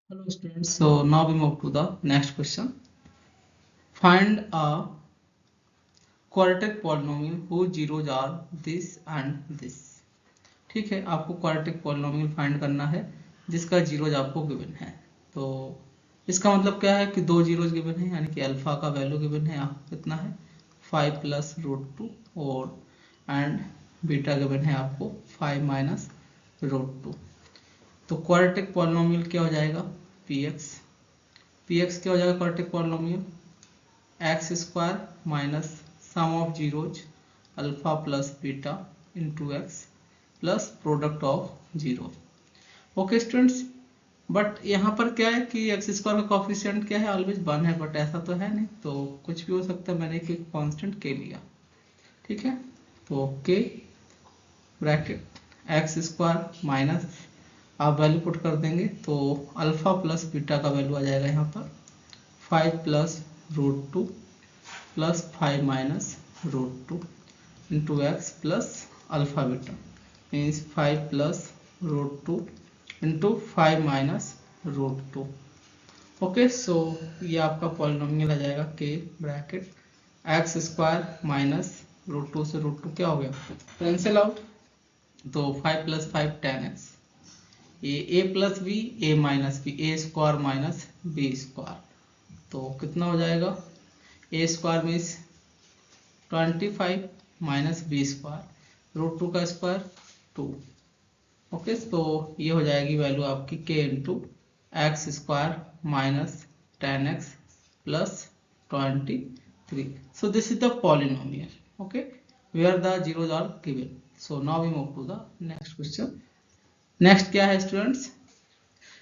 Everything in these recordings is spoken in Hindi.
Hello students, so now we move to the next question. Find a quadratic polynomial whose zeros are this and this. ठीक है, आपको quadratic polynomial फाइंड करना है जिसका जीरोज आपको गिवन है। तो इसका मतलब क्या है कि दो जीरोज गिवन है, यानी कि अल्फा का वैल्यू गिवन है आपको कितना है 5 प्लस रूट टू, और एंड बीटा गिवन है आपको 5 माइनस रूट टू। तो क्वाड्रेटिक पॉलिनोमियल क्या हो जाएगा px क्या हो जाएगा quadratic polynomial x square minus sum of zeros alpha plus beta into x plus product of zero. Okay students, but यहाँ पर क्या है कि एक्स स्क्वायर का कॉफिशिएंट क्या है ऑलवेज 1 है, बट ऐसा तो है नहीं, तो कुछ भी हो सकता है। मैंने एक कांस्टेंट के लिया, ठीक है। तो k bracket x square minus आप वैल्यू पुट कर देंगे तो अल्फा प्लस बीटा का वैल्यू आ जाएगा यहाँ पर 5 plus root two plus 5 minus root two into x plus alpha beta means 5 plus root two into 5 minus root two. Okay, so ये आपका पॉलिनोमियल आ जाएगा k bracket x square minus root two से रूट टू क्या हो गया कैंसिल आउट, तो 5 plus 5 10x, A plus B A minus B A square minus B square, तो कितना हो जाएगा A square means 25 minus B square root two का स्क्वायर 2। ओके, तो ये हो जाएगी वैल्यू आपकी k into x square minus 10x plus 23। So this is the polynomial, okay, where the zeros are given. So now we move to the next question. नेक्स्ट क्या है students,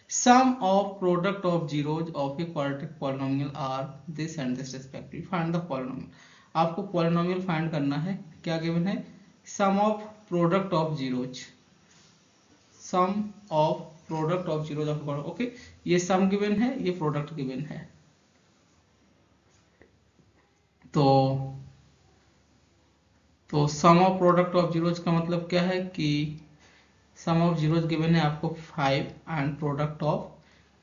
some of product of zeros of a quadratic polynomial are this and this respectively, find the polynomial. आपको पॉलिनोमियल फाइंड करना है, क्या गिवन है sum of product of zeros, sum of product of zeros of, okay, ये सम गिवन है, ये प्रोडक्ट गिवन है। तो sum of product of zeros का मतलब क्या है कि सम ऑफ जीरोज गिवन है आपको 5 and product of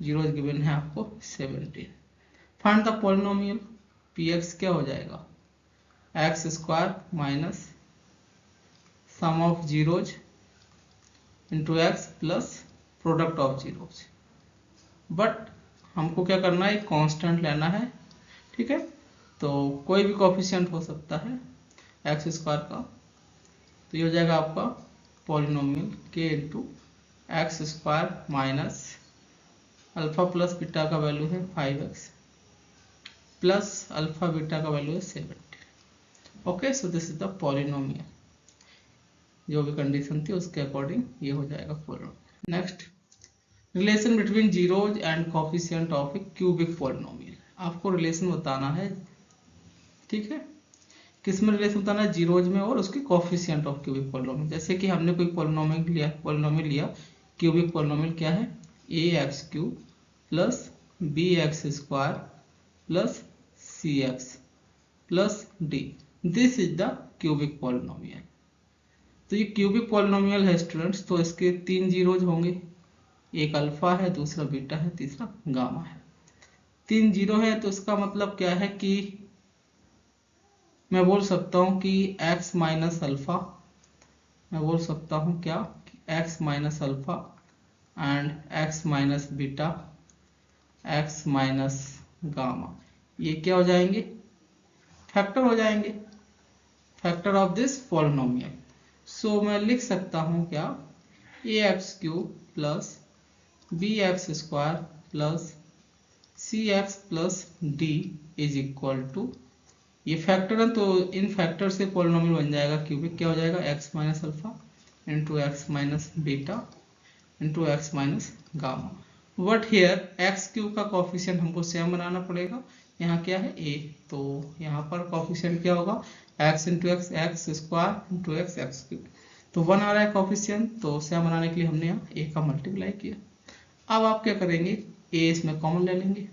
zeros given है आपको 17। फाइंड द पॉलिनोमियल px क्या हो जाएगा x square minus sum of zeros into x plus product of zeros, but हमको क्या करना है कांस्टेंट लेना है, ठीक है। तो कोई भी कोफिशिएंट हो सकता है एक्स स्क्वायर का, तो ये हो जाएगा आपका पॉलिनोमियल के into x square minus alpha plus beta का वैल्यू है 5x प्लस अल्फा बीटा का वैल्यू है 17। Okay, so this is the polynomial, जो भी कंडीशन थी उसके अकॉर्डिंग ये हो जाएगा polynomial. Next, relation between zeros and coefficient of a cubic polynomial. आपको रिलेशन बताना है, ठीक है, किसमें रिलेशन बताना है जीरोज में और उसके कोफिशिएंट ऑफ क्यूबिक पॉलिनोमियल। जैसे कि हमने कोई पॉलिनोमियल लिया क्यूबिक पॉलिनोमियल क्या है A x cube plus B x square plus C x plus D, this is the cubic polynomial. तो ये क्यूबिक पॉलिनोमियल है स्टूडेंट्स, तो इसके 3 जीरोज होंगे, एक अल्फा है, दूसरा बीटा है, तीसरा गामा है। 3 जीरो है, तो इसका मतलब क्या है कि मैं बोल सकता हूं कि x माइनस अल्फा, मैं बोल सकता हूं क्या कि x minus alpha and x minus beta x minus gamma, ये क्या हो जाएंगे फैक्टर हो जाएंगे, factor of this polynomial. So मैं लिख सकता हूं क्या a x cube plus B x square plus C x plus d is equal to, ये फैक्टर है तो इन फैक्टर से पॉलिनोमियल बन जाएगा क्यूबिक, क्या हो जाएगा x minus alpha into x minus beta into x minus gamma. But here x cube का कॉफिशिएंट हमको सेम बनाना पड़ेगा, यहाँ क्या है ए, तो यहाँ पर कॉफिशिएंट क्या होगा x into x x square into x x cube, तो 1 आ रहा है कॉफिशिएंट, तो सेम बनाने के लिए हमने यहाँ ए का मल्टीप्लाई किया। अब आप क्या करेंगे ए इसमें कॉमन ले लेंगे,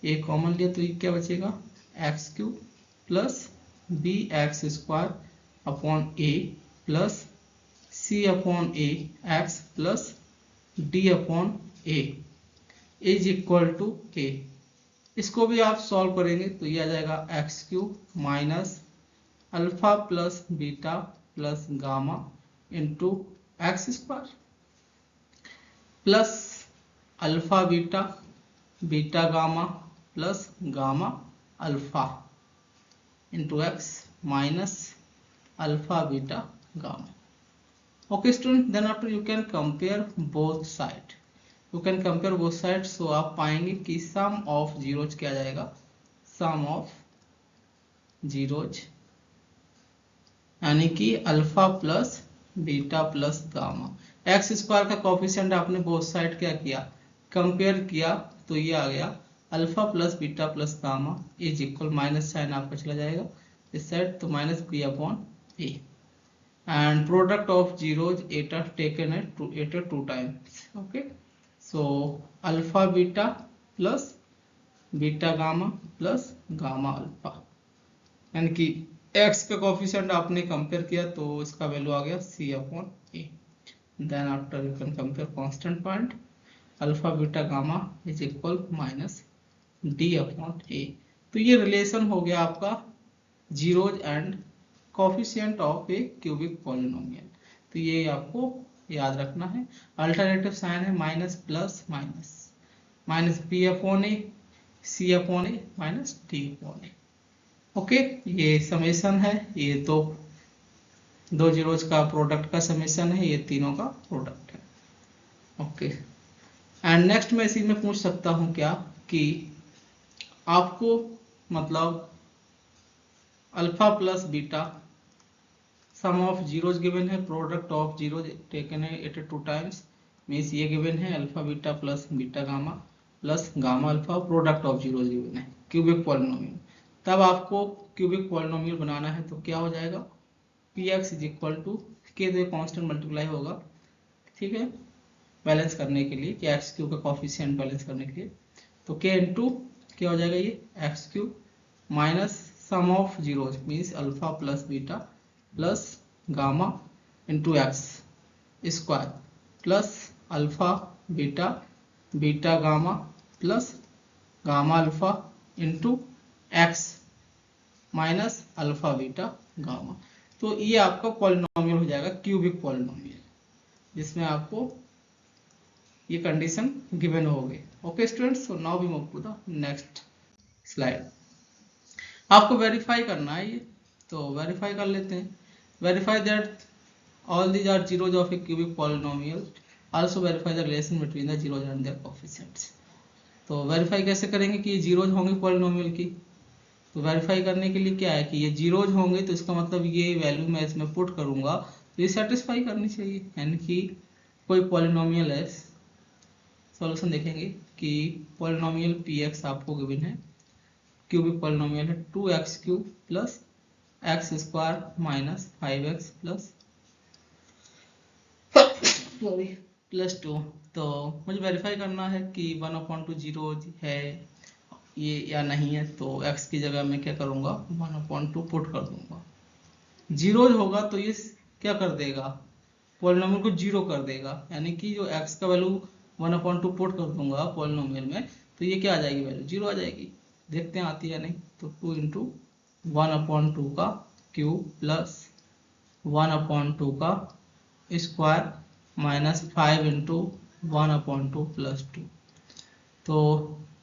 ए कॉमन लिया तो ये क्या बचेगा x cube plus B x square upon a plus c upon a x plus d upon a, is equal to a. इसको भी आप सॉल्व करेंगे तो ये आ जाएगा x cube minus alpha plus beta plus gamma into x square plus alpha beta beta gamma plus gamma alpha into x minus alpha beta gamma. Okay student, then after you can compare both side. You can compare both sides. So आप पाएंगे कि sum of zeros क्या जाएगा, sum of zeros यानी कि alpha plus beta plus gamma. X square का कोफिशिएंट आपने बोथ साइड क्या किया, कंपेयर किया, तो ये आ गया alpha plus beta plus gamma is equal, minus sign आपका चला जाएगा इस साइड, तो minus b upon a, and product of zeros it are taken at two times. Okay, so alpha beta plus beta gamma plus gamma alpha, यानी कि x का कोफिशिएंट आपने कंपेयर किया तो इसका वैल्यू आ गया c upon a। Then after you can compare constant point, alpha beta gamma is equal minus d upon a। तो ये रिलेशन हो गया आपका zeros and coefficient of a cubic polynomial. तो ये आपको याद रखना है। अल्टरनेटिव साइन है minus plus minus, minus b upon a c upon a minus d upon a. Okay, ये समेशन है, ये दो जीरोज का प्रोडक्ट का समेशन है, ये तीनों का प्रोडक्ट है। ओके, एंड नेक्स्ट मैं इसी में पूछ सकता हूं क्या कि आपको मतलब alpha plus beta some of zeros given है, प्रोडक्ट ऑफ जीरोज टेकन है एट टू टाइम्स, मीन्स ये गिवन है alpha beta plus beta gamma plus gamma alpha, product of zeros given है क्यूबिक पॉलिनोमियल। तब आपको क्यूबिक पॉलिनोमियल बनाना है तो क्या हो जाएगा, p x is equal to k, तो कांस्टेंट मल्टीप्लाई होगा, ठीक है, बैलेंस करने के लिए कि एक्स क्यूब का कोफिशिएंट बैलेंस करने के लिए, तो के इंटू क्या हो जाएगा ये x cube minus sum of zeros means alpha plus beta plus gamma into x square plus alpha beta beta gamma plus gamma alpha into x minus alpha beta gamma. तो ये आपका पॉलिनोमियल हो जाएगा क्यूबिक पॉलिनोमियल, जिसमें आपको ये कंडीशन गिवन हो गई। Okay students, so now we move to the next slide. आपको वेरीफाई करना है ये, तो वेरीफाई कर लेते हैं। Verify that all these are zeros of a cubic polynomial, also verify the relation between the zeros and their coefficients। तो वेरीफाई कैसे करेंगे कि ये जीरोज होंगे पॉलिनोमियल की, तो वेरीफाई करने के लिए क्या है कि ये जीरोज होंगे तो इसका मतलब ये वैल्यू मैं इसमें पुट करूंगा तो ये सेटिस्फाई करनी चाहिए, यानी कि कोई पॉलिनोमियल है। सॉल्यूशन देखेंगे कि पॉलिनोमियल पी एक्स आपको गिवन है, क्यूबिक पॉलिनोमियल है 2x cube plus x square minus 5x plus 2। तो मुझे वेरीफाई करना है कि 1/2 जीरो है ये या नहीं है, तो x की जगह मैं क्या करूंगा 1/2 पुट कर दूंगा। जीरो होगा तो ये क्या कर देगा, पॉलिनोमियल को जीरो कर देगा, यानी कि जो x का वैल्यू 1/2 पुट कर दूंगा पॉलिनोमियल में तो ये क्या आ जाएगी, वैल्यू जीरो आ जाएगी। देखते हैं आती है नहीं, तो 2 इंटू 1/2 का क्यूब प्लस 1/2 का स्क्वायर माइनस 5 इंटू 1/2 प्लस 2, तो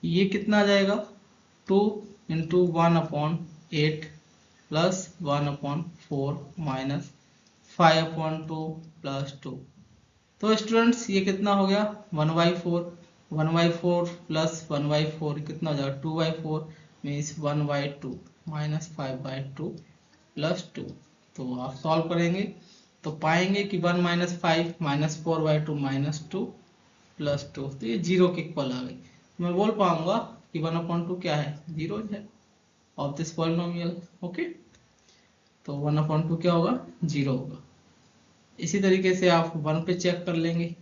ये कितना आ जाएगा 2 इंटू 1/8 प्लस 1/4 माइनस 5/2 प्लस 2। तो स्टूडेंट्स ये कितना हो गया 1/4, 1/4 प्लस 1/4 कितना हो जाएगा 2/4 मीन्स 1/2 माइनस 5/2 प्लस 2। तो आप सॉल्व करेंगे तो पाएंगे कि 1 माइनस 5 माइनस 4/2 माइनस 2 प्लस 2, तो ये जीरो के इक्वल आ गई। मैं बोल पाऊंगा कि 1/2 क्या है, जीरो है ऑफ दिस पॉलिनोमियल। ओके, तो 1/2 क्या होगा, जीरो होगा। इसी तरीके से आप 1 पे चेक कर लेंगे,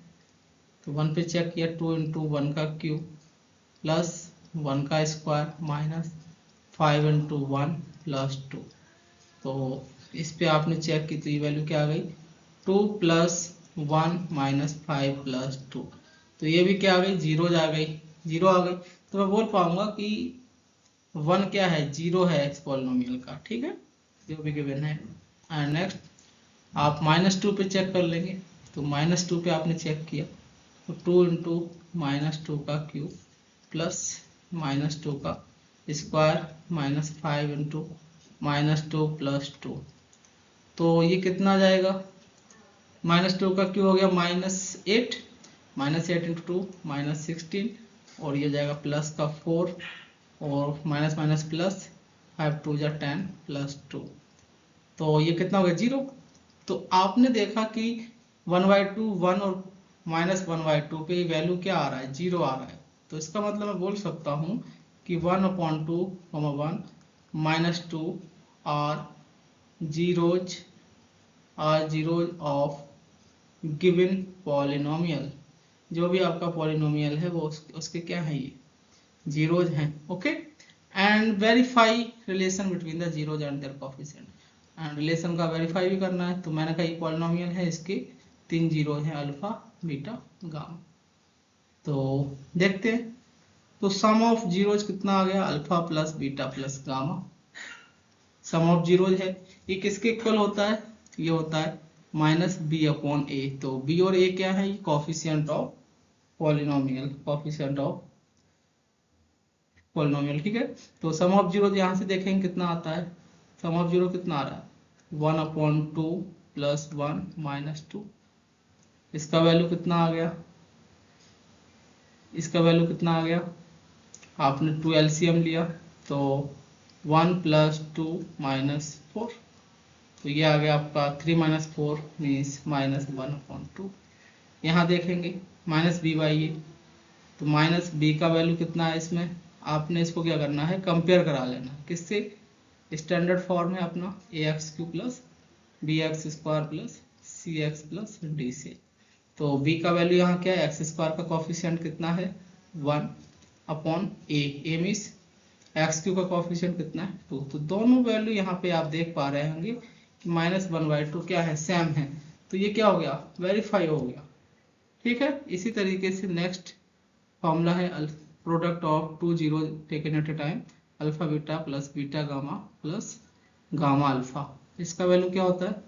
तो 1 पे चेक किया 2 इंटू 1 का क्यूब प्लस 1 का स्क्वायर माइनस 5 इंटू 1 प्लस 2। तो इस पे आपने चेक की तो ये वैल्यू क्या आ गई 2 प्लस 1 माइनस 5 प्लस 2, तो ये भी क्या आ गई जीरो आ गई। जीरो आ गई, तो मैं बोल पाऊंगा कि 1 क्या है, जीरो है इस पॉलिनोमियल का, ठीक है, जो भी गिवन है। एंड नेक्स्ट आप -2 पे चेक कर लेंगे, तो -2 पे आपने चेक किया तो 2 इंटू -2 का क्यूब प्लस -2 का स्क्वायर -5 इंटू -2 प्लस 2, तो ये कितना आ जाएगा, -2 का क्यूब हो गया -8, -8 इंटू 2 -16, और ये जाएगा प्लस का 4 और माइनस माइनस प्लस 5 2 जा 10 प्लस 2, तो ये कितना हो गया, 0। तो आपने देखा कि 1/2 1 और -1/2 पे वैल्यू क्या आ रहा है, 0 आ रहा है, तो इसका मतलब मैं बोल सकता हूँ कि 1/2, 1 -2 are zeros of given polynomial, जो भी आपका पॉलिनोमियल है वो उसके क्या है, ये जीरोज हैं, okay. And verify relation between the zeros and their coefficient, and relation का वेरीफाई भी करना है, तो मैंने कहा ये पॉलिनोमियल है, इसके 3 जीरो हैं, अल्फा बीटा गामा। तो देखते हैं, तो सम ऑफ जीरोज कितना आ गया, alpha plus beta plus gamma, sum of zeros है, ये किसके इक्वल होता है, ये होता है -b/a, तो b और a क्या है, ये coefficient of polynomial, coefficient of polynomial, ठीक है। तो सम ऑफ जीरो यहाँ से देखेंगे कितना आता है, सम ऑफ जीरो कितना आ रहा है, 1/2 प्लस 1 -2, इसका वैल्यू कितना आ गया, इसका वैल्यू कितना आ गया, आपने 2 एलसीएम लिया तो 1 + 2 - 4, तो ये आ गया आपका 3 - 4 मीन्स -1/2। यहाँ देखेंगे -b/a, तो -b का वैल्यू कितना है, इसमें आपने इसको क्या करना है, कंपेयर करा लेना है, किससे, स्टैंडर्ड फॉर्म है अपना ax³ + bx² + cx + d से, तो b का वैल्यू यहाँ क्या है, x² का कोएफिशिएंट कितना है 1/a मीन्स x³ का कोएफिशिएंट कितना है 2, तो दोनों वैल्यू यहाँ पे आप देख पा रहे होंगे कि -1/2 क्या है, सेम है, तो ये क्या हो गया, वेरीफाई हो गया, ठीक है। इसी तरीके से नेक्स्ट फॉर्मूला है product of 2 zero taken at a time, alpha beta plus beta gamma plus gamma alpha, इसका वैल्यू क्या होता है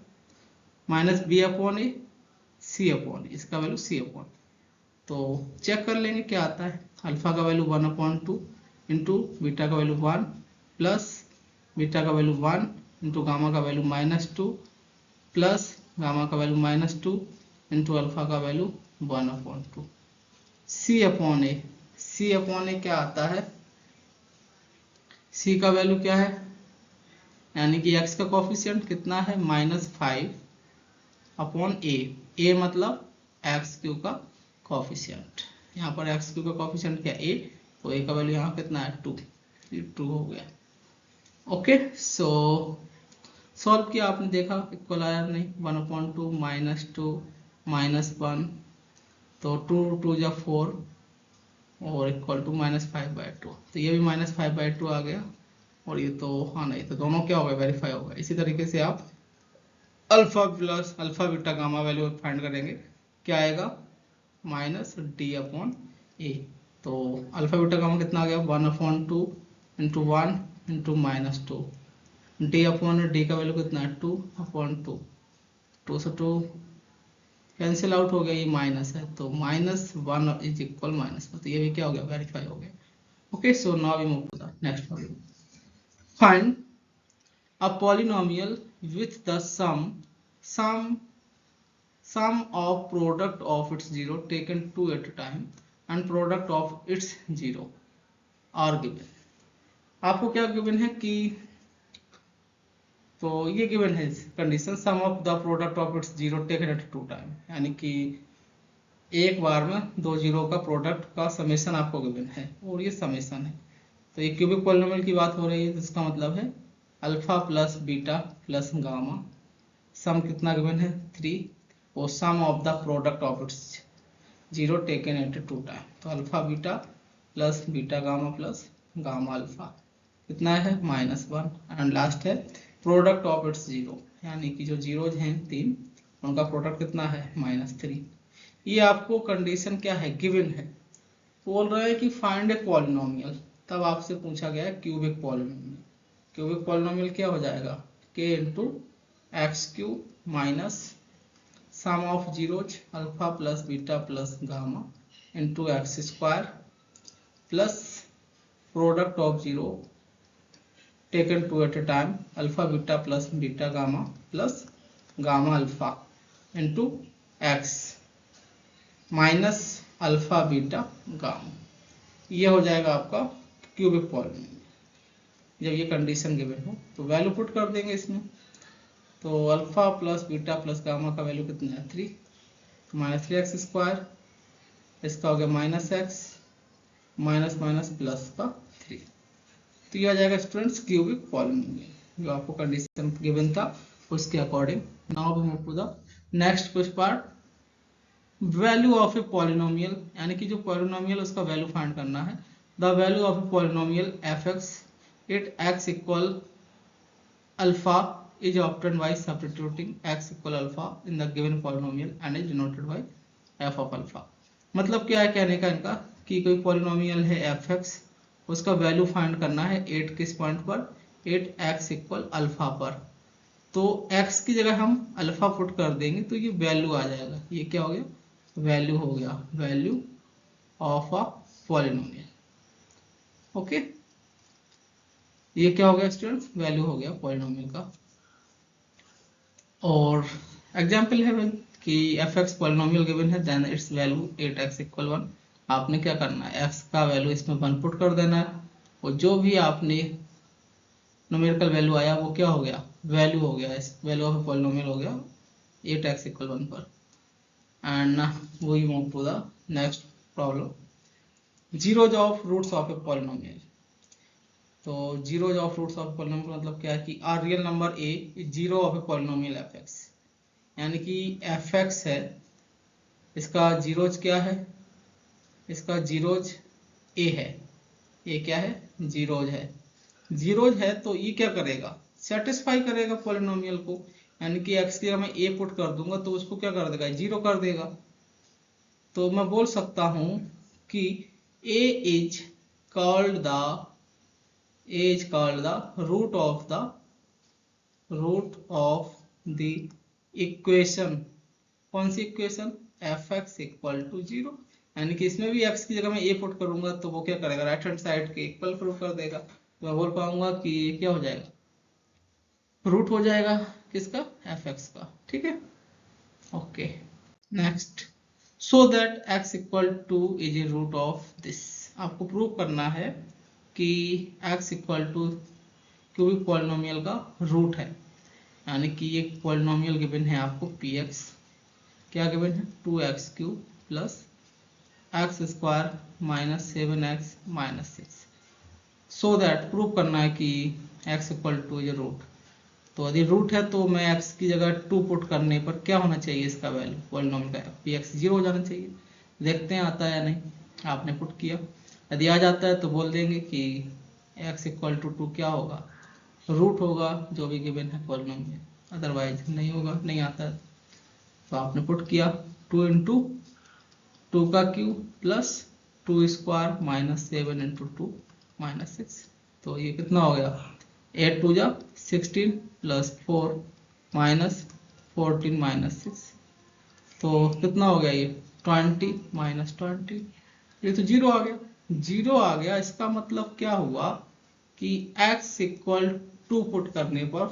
-b/a c/a, इसका वैल्यू c/, तो चेक कर लेंगे क्या आता है, अल्फा का वैल्यू 1/2 इंटू बीटा का वैल्यू 1 प्लस बीटा का वैल्यू 1 इंटू गामा का वैल्यू -2 प्लस गामा का वैल्यू -2 इंटू अल्फा का वैल्यू 1/2 c/a क्या आता है, c का वैल्यू क्या है, यानी कि x का कोएफिशिएंट कितना है -5/a मतलब x³ का कोएफिशिएंट, यहाँ पर x³ का कोएफिशिएंट क्या a, तो a का वैल्यू यहाँ कितना है 2, ये 2 हो गया, ओके। सो सॉल्व किया आपने, देखा इक्वल आया नहीं, 1/2 -2 -1, तो 2 2 जा 4 और इक्वल टू -5/2, तो ये भी -5/2 आ गया, और ये तो हाँ नहीं, तो दोनों क्या हो गए, वेरीफाई हो गए। इसी तरीके से आप alpha plus alpha beta gamma value find करेंगे, क्या आएगा -d/a, तो अल्फा बीटा गामा कितना आ गया 1/2 इंटू 1 इंटू -2, d/d का वैल्यू कितना है 2/2, 2 से 2 कैंसिल आउट हो गया, ये माइनस है, तो -1 इज इक्वल -1, तो ये भी क्या हो गया, वेरीफाई हो गया, okay. So now we move to the next problem, find a polynomial with the sum of product of its zero taken 2 at a time and product of its zero are given। आपको क्या गिवन है कि, तो ये गिवन है condition sum of the product of its zero taken at 2 time, यानी कि एक बार में 2 जीरो का प्रोडक्ट का समेशन आपको गिवन है, और ये समेशन है, तो ये क्यूबिक पॉलिनोमियल की बात हो रही है, तो इसका मतलब है alpha plus beta plus gamma, sum कितना गिवन है 3, और sum of the product of its zero taken at 2 time, तो alpha beta plus beta gamma plus gamma alpha कितना है -1, एंड लास्ट है प्रोडक्ट ऑफ इट्स जीरो, यानी कि जो जीरोज हैं 3 उनका प्रोडक्ट कितना है -3, ये आपको कंडीशन क्या है गिवन है, बोल रहे हैं कि फाइंड ए पॉलिनोमियल, तब आपसे पूछा गया है क्यूबिक पॉलिनोमियल। क्यूबिक पॉलिनोमियल क्या हो जाएगा, के into x cube minus sum of zeros alpha plus beta plus gamma into x square plus product of zero taken two at a time alpha beta plus beta gamma plus gamma alpha into x minus alpha beta gamma. ये हो जाएगा आपका क्यूबिक पॉलिनोमियल। जब ये कंडीशन गिवन हो तो वैल्यू पुट कर देंगे इसमें। तो alpha plus beta plus gamma का वैल्यू कितना है 3 माइनस 3 एक्स स्क्वायर, इसका हो गया minus x minus minus plus का 3। तो यह आ जाएगा स्टूडेंट्स क्यूबिक पॉलिनोमियल जो आपको कंडीशन गिवन था उसके according. Now we move to the next कुछ part, value of a polynomial, यानी कि जो पॉलिनोमियल उसका वैल्यू फाइंड करना है। The value of a polynomial f x at x equal alpha is obtained by substituting x equal alpha in the given polynomial and is denoted by f of alpha. मतलब क्या है कहने का इनका कि कोई पॉलिनोमियल है एफ एक्स, उसका वैल्यू फाइंड करना है 8 किस पॉइंट पर, 8x इक्वल अल्फा पर। तो x की जगह हम अल्फा पुट कर देंगे तो ये वैल्यू आ जाएगा। ये क्या हो गया, वैल्यू हो गया, value of a polynomial. Okay, ये क्या हो गया स्टूडेंट्स, वैल्यू हो गया पॉलिनोमियल का। और एग्जाम्पल है कि एफ एक्स पॉलिनोमियल गिवन है, then its value 8x equal 1। आपने क्या करना है, x का वैल्यू इसमें 1 पुट कर देना है और जो भी आपने न्यूमेरिकल वैल्यू आया वो क्या हो गया, वैल्यू हो गया, इस वैल्यू ऑफ पॉलिनोमियल हो गया 8x इक्वल 1 पर। And we move to the next problem, zeros of roots of a polynomial. तो zeros of roots of polynomial मतलब क्या है कि are real number a is zero of a polynomial f x, यानी कि एफ एक्स है, इसका जीरोज क्या है, इसका जीरोज ए है, ये क्या है, जीरोज है। जीरोज है तो ये क्या करेगा, सेटिस्फाई करेगा पॉलिनोमियल को, यानी कि एक्स की अगर मैं ए पुट कर दूंगा तो उसको क्या कर देगा, जीरो कर देगा। तो मैं बोल सकता हूं कि a is called the root of the equation. कौन सी equation, f x equal to zero, यानी कि इसमें भी एक्स की जगह मैं ए पुट करूंगा तो वो क्या करेगा, राइट हैंड साइड के इक्वल प्रूव कर देगा। तो मैं बोल पाऊंगा कि ये क्या हो जाएगा, रूट हो जाएगा किसका, एफ एक्स का। ठीक है, okay. Next, so that x equal to is a root of this. आपको प्रूव करना है कि x equal to cubic polynomial का रूट है, यानी कि ये पॉलिनोमियल गिवन है आपको पी एक्स, क्या गिवन है 2x cube plus x square minus 7x minus 6। So that prove करना है कि x equal to is root. तो यदि रूट है तो मैं x की जगह 2 पुट करने पर क्या होना चाहिए, इसका वैल्यू पॉलिनोमियल का पी एक्स जीरो हो जाना चाहिए। देखते हैं आता है या नहीं, आपने पुट किया, यदि आ जाता है तो बोल देंगे कि x इक्वल टू 2 क्या होगा, रूट होगा जो भी गिवन है पॉलिनोमियल, अदरवाइज नहीं होगा, नहीं आता है। तो आपने पुट किया 2 इंटू 2 का cube plus 2 square minus 7 into 2 minus 6। तो ये कितना हो गया, 8 टू जा 16 प्लस 4 माइनस 14 माइनस 6। तो कितना हो गया, ये 20 माइनस 20, ये तो जीरो आ गया। जीरो आ गया, इसका मतलब क्या हुआ कि x इक्वल टू पुट करने पर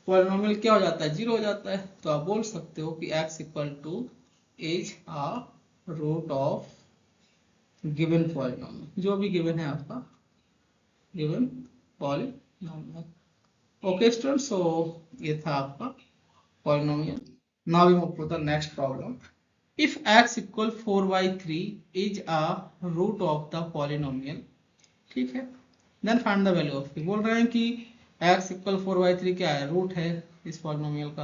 पॉलिनोमियल क्या हो जाता है, जीरो हो जाता है। तो आप बोल सकते हो कि x equal to is a root of given polynomial, जो भी गिवन है आपका given polynomial. Okay student, so ये था आपका polynomial. Now we move to the next problem, if x equal 4/3 is a root of the polynomial. ठीक है, then find the value of p। बोल रहे हैं कि x इक्वल 4/3 क्या है, रूट है इस पॉलिनोमियल का।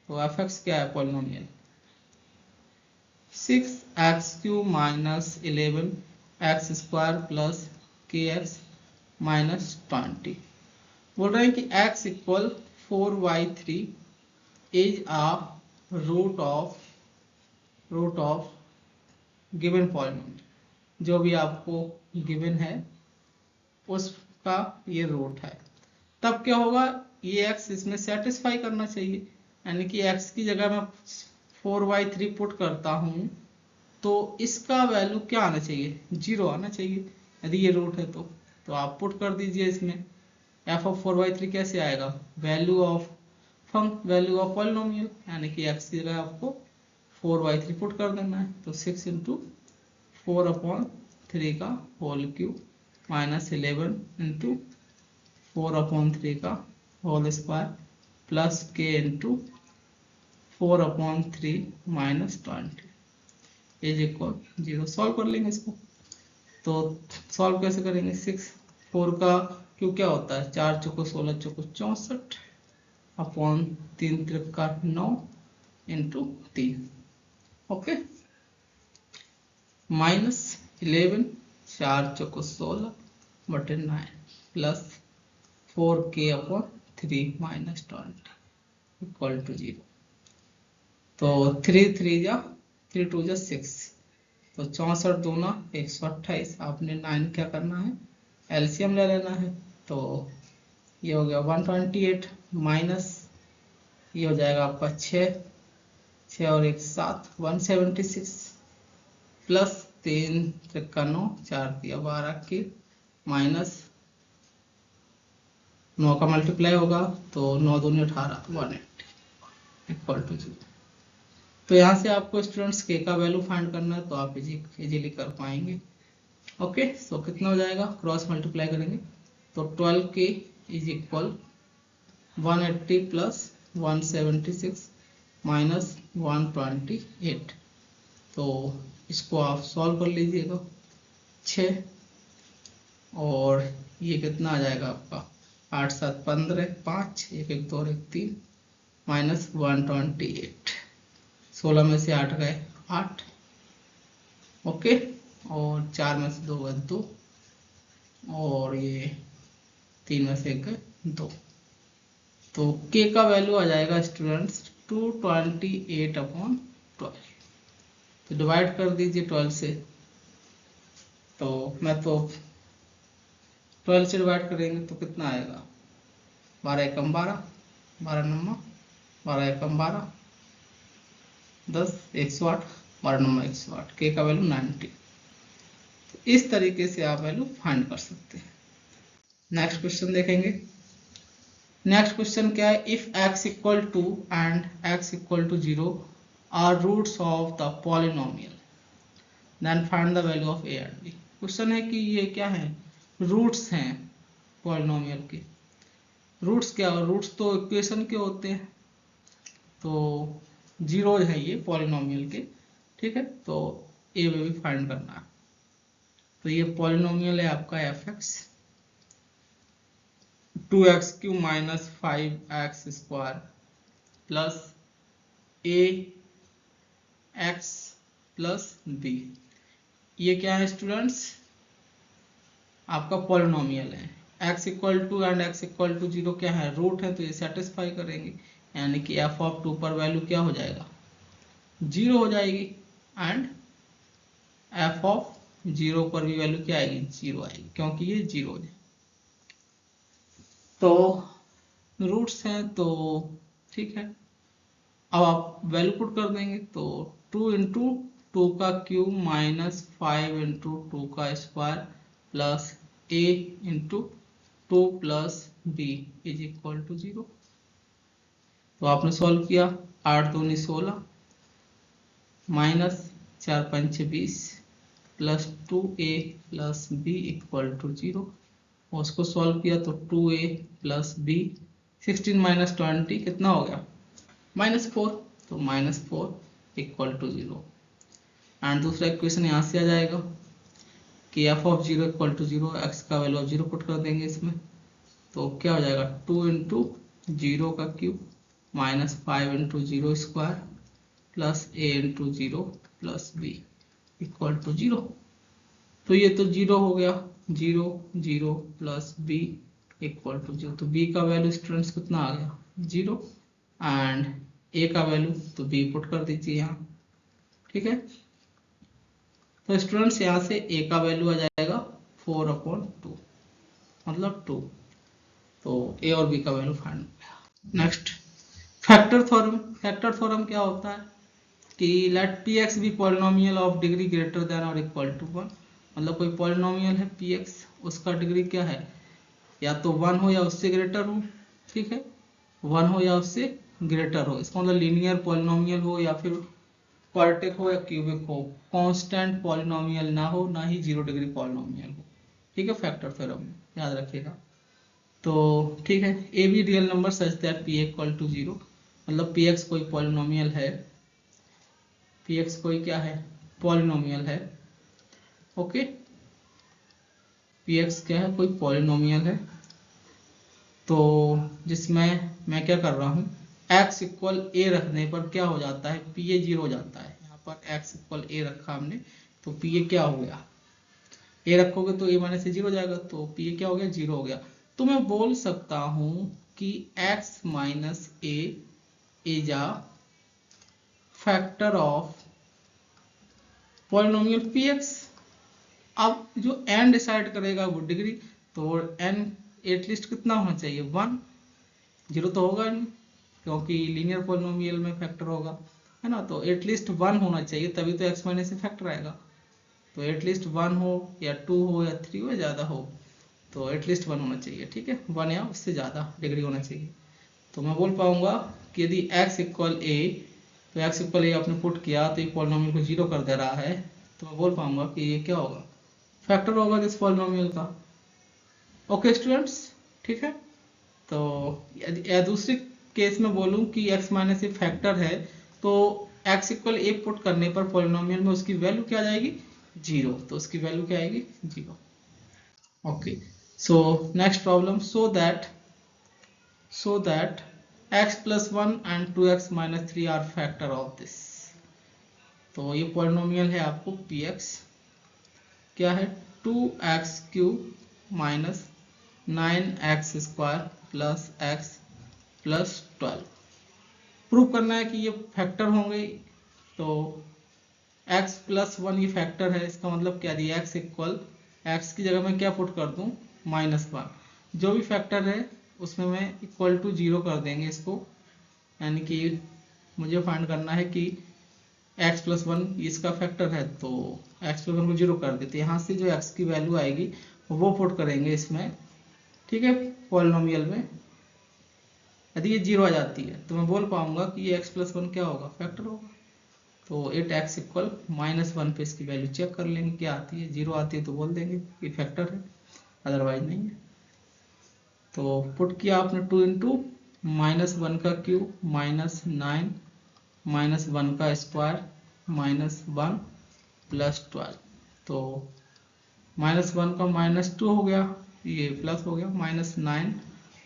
तो एफ एक्स क्या है polynomial, 6x cube minus 11x square plus kx minus 20। बोल रहे हैं कि x equal 4/3 is a root of given polynomial. जो भी आपको गिवन है उसका ये रूट है। तब क्या होगा, ये x इसमें सेटिस्फाई करना चाहिए, यानी कि x की जगह मैं 4/3 पुट करता हूँ तो इसका वैल्यू क्या आना चाहिए, 0 आना चाहिए यदि ये रूट है तो आप पुट कर दीजिए इसमें। f(4/3) कैसे आएगा, वैल्यू ऑफ पॉलिनोमियल, यानी कि x की जगह आपको 4/3 पुट कर देना है, तो 6 × 4/3 का होल क्यूब माइनस 11 × 4/3 का whole square plus k × 4/3 minus 20 is equal 0। Solve कर लेंगे इसको। तो सॉल्व कैसे करेंगे, 4 का क्यों क्या होता है, 4 चौको 16 चौको 64 upon 3 Trika 9 into 3, okay, minus 11 4 चौको 16 बटे 9 plus 4k/3 minus 20 equal to 0। तो 3 3 जा 3 2 जा 6, तो 64 दूना 128, आपने 9 क्या करना है, एलसीएम ले लेना है। तो ये हो गया 128 माइनस ये हो जाएगा आपका 6 और 1 7 176 प्लस 3 त्रिका 9 4 दिया 12 के माइनस 9 का मल्टीप्लाई होगा तो 9 दूनी 18 180 इक्वल टू 0। तो यहाँ से आपको स्टूडेंट्स के का वैल्यू फाइंड करना है तो आप इजीली कर पाएंगे। ओके, सो कितना हो जाएगा, क्रॉस मल्टीप्लाई करेंगे तो 12k is equal 180 plus 176 minus 128। तो इसको आप सॉल्व कर लीजिएगा 6, और ये कितना आ जाएगा आपका 8 7 15 5 1 1 2 1 3 माइनस 128, 16 में से 8 गए 8, ओके, और 4 में से 2 गए 2, और ये 3 में से 1 गए 2। तो k का वैल्यू आ जाएगा स्टूडेंट्स 228/12। तो डिवाइड कर दीजिए 12 से, तो मैं तो 12 से डिवाइड करेंगे तो कितना आएगा, 12 एकम 12 12 नम्मा 12 एकम 12 10 108 12 नंबर 108, के का वैल्यू 90। तो इस तरीके से आप वैल्यू फाइंड कर सकते हैं। नेक्स्ट क्वेश्चन देखेंगे। नेक्स्ट क्वेश्चन क्या है, if x equal to and x equal to 0 are roots of the polynomial then find the value of a and b। Question है कि ये क्या है, रूट्स हैं पॉलिनोमियल के। रूट्स क्या, रूट्स तो इक्वेशन के होते हैं, तो जीरो है ये पॉलिनोमियल के, ठीक है। तो ए में भी फाइंड करना है। तो ये पॉलिनोमियल है आपका fx 2x³ minus 5x² plus ax plus b। ये क्या है स्टूडेंट्स, आपका पॉलिनोमियल है। x equal to and x equal to 0 क्या है, रूट है, तो ये सेटिस्फाई करेंगे, यानी कि f(2) पर वैल्यू क्या हो जाएगा, 0 हो जाएगी, एंड f(0) पर भी वैल्यू क्या आएगी, 0 आएगी, क्योंकि ये 0 है। तो रूट्स हैं तो ठीक है, अब आप वैल्यू पुट कर देंगे तो 2 × 2 का क्यूब माइनस 5 × 2 का square plus a × 2 plus b is equal to 0। तो आपने सॉल्व किया, 8 दूनी 16 माइनस 4 पंचे 20 plus 2a plus b equal to 0। उसको सॉल्व किया तो 2a प्लस b 16 माइनस 20 कितना हो गया, -4, तो -4 इक्वल टू 0। एंड दूसरा इक्वेशन यहाँ से आ जाएगा कि f(0) इक्वल टू 0, x का वैल्यू 0 पुट कर देंगे इसमें, तो क्या हो जाएगा 2 × 0 का cube minus 5 × 0 square plus a × 0 plus b equal to 0। तो ये तो 0 हो गया, 0 0 प्लस b इक्वल टू 0। तो b का वैल्यू स्टूडेंट्स कितना आ गया, 0, एंड a का वैल्यू तो b पुट कर दीजिए यहाँ, ठीक है। तो स्टूडेंट्स यहाँ से a का वैल्यू आ जाएगा 4/2 मतलब 2। तो a और b का वैल्यू फाइंड हो गया। Next factor theorem. Factor theorem क्या होता है कि let px be polynomial of degree greater than और इक्वल टू 1। मतलब कोई पॉलिनोमियल है px, उसका डिग्री क्या है, या तो 1 हो या उससे ग्रेटर हो, ठीक है, 1 हो या उससे ग्रेटर हो। इसका मतलब लीनियर पॉलिनोमियल हो या फिर क्वाड्रेटिक हो या क्यूबिक हो, कांस्टेंट पॉलिनोमियल ना हो, ना ही 0 डिग्री पॉलिनोमियल हो, ठीक है, फैक्टर थ्योरम में याद रखिएगा। तो ठीक है, a be real number such that p equal to 0, मतलब पी एक्स कोई पॉलिनोमियल है, पी एक्स कोई क्या है, पॉलिनोमियल है, ओके, पी एक्स क्या है, कोई पॉलिनोमियल है। तो जिसमें मैं क्या कर रहा हूँ, x इक्वल ए रखने पर क्या हो जाता है, पी ए 0 हो जाता है। यहाँ पर x इक्वल ए रखा हमने, तो पी ए क्या हो गया, ए रखोगे तो ए माइनस से 0 हो जाएगा, तो पी ए क्या हो गया, 0 हो गया। तो मैं बोल सकता हूँ कि x minus A is a factor of polynomial P x. अब जो n डिसाइड करेगा वो डिग्री, तो n एटलीस्ट कितना होना चाहिए, 1, 0 तो होगा नहीं क्योंकि लीनियर पॉलिनोमियल में फैक्टर होगा, है ना, तो एटलीस्ट 1 होना चाहिए, तभी तो x माइनस से फैक्टर आएगा। तो एटलीस्ट 1 हो या 2 हो या 3 हो या ज़्यादा हो, तो एटलीस्ट 1 होना चाहिए, ठीक है, 1 या उससे ज़्यादा डिग्री होना चाहिए। तो मैं बोल पाऊंगा कि यदि x इक्वल ए, तो x इक्वल ए आपने पुट किया तो ये पॉलिनोमियल को 0 कर दे रहा है, तो मैं बोल पाऊंगा कि ये क्या होगा, फैक्टर होगा इस पॉलिनोमियल का। ओके स्टूडेंट्स, ठीक है। तो या दूसरी केस में बोलूं कि x माइनस ए फैक्टर है, तो x इक्वल ए पुट करने पर पॉलिनोमियल में उसकी वैल्यू क्या आ जाएगी, 0, तो उसकी वैल्यू क्या आएगी, 0। Okay, so next problem, so that x plus 1 and 2x minus 3 are factor of this। तो ये पॉलिनोमियल है आपको px, क्या है, 2x cube minus 9x square plus x plus 12। Prove करना है कि ये फैक्टर होंगे, तो x प्लस 1 ये फैक्टर है, इसका मतलब क्या दिया, x इक्वल, x की जगह मैं क्या पुट कर दूं, -1, जो भी फैक्टर है उसमें मैं इक्वल टू 0 कर देंगे इसको, यानी कि मुझे फाइंड करना है कि x प्लस 1 इसका फैक्टर है, तो x प्लस 1 को 0 कर देते, यहाँ से जो x की वैल्यू आएगी वो पुट करेंगे इसमें, ठीक है, पॉलिनोमियल में। यदि ये 0 आ जाती है तो मैं बोल पाऊंगा कि ये x प्लस 1 क्या होगा, फैक्टर होगा। तो 8x इक्वल -1 पे इसकी वैल्यू चेक कर लेंगे क्या आती है, 0 आती है तो बोल देंगे कि फैक्टर है, अदरवाइज नहीं है। तो पुट किया आपने 2 इंटू -1 का क्यूब माइनस 9 -1 का स्क्वायर -1 प्लस 12, तो -1 का -2 हो गया, ये प्लस हो गया, -9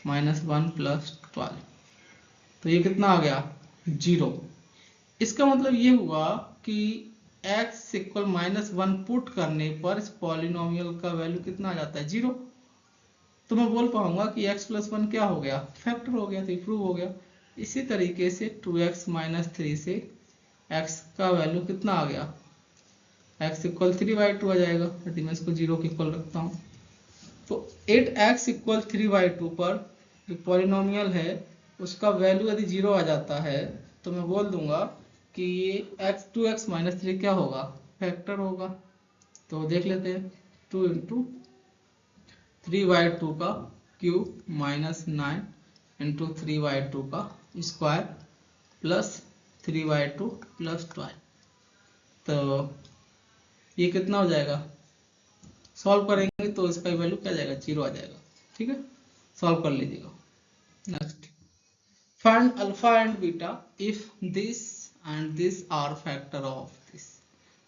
-1 प्लस 12, तो ये कितना आ गया, 0। इसका मतलब ये हुआ कि x इक्वल -1 पुट करने पर इस पॉलिनोमियल का वैल्यू कितना आ जाता है, 0। तो मैं बोल पाऊंगा कि x प्लस 1 क्या हो गया, फैक्टर हो गया, तो प्रूव हो गया। इसी तरीके से 2x माइनस 3 से x का वैल्यू कितना आ गया, x इक्वल 3/2 आ जाएगा, यदि मैं इसको 0 के इक्वल रखता हूँ। तो 8x इक्वल 3/2 पर जो पॉलिनोमियल है उसका वैल्यू यदि 0 आ जाता है, तो मैं बोल दूंगा कि ये 2x माइनस 3 क्या होगा, फैक्टर होगा। तो देख लेते हैं, 2 इंटू 3/2 का क्यूब -9 इंटू 3/2 का स्क्वायर प्लस 3/2 प्लस 12, तो ये कितना हो जाएगा, सॉल्व करेंगे तो इसका वैल्यू क्या जाएगा, 0 आ जाएगा, ठीक है, सॉल्व कर लीजिएगा। Next, find alpha and beta if this and this are factor of this,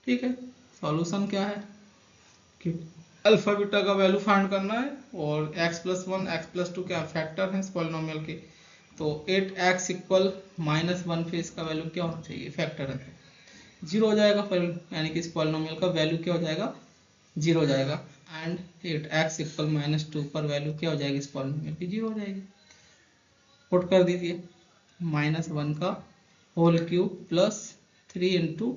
ठीक है। सॉल्यूशन क्या है कि अल्फा बीटा का वैल्यू फाइंड करना है, और x प्लस 1 x प्लस 2 क्या फैक्टर है इस पॉलिनोमियल के, तो 8x इक्वल -1 पे इसका वैल्यू क्या होना चाहिए, फैक्टर है, 0 हो जाएगा, यानी कि इस पॉलिनोमियल का वैल्यू क्या हो जाएगा, 0 हो जाएगा। एंड 8x इक्वल -2 पर वैल्यू क्या हो जाएगी इस पॉलिनोमियल की, 0 हो जाएगी। पुट कर दीजिए, -1 का होल क्यूब प्लस 3 इंटू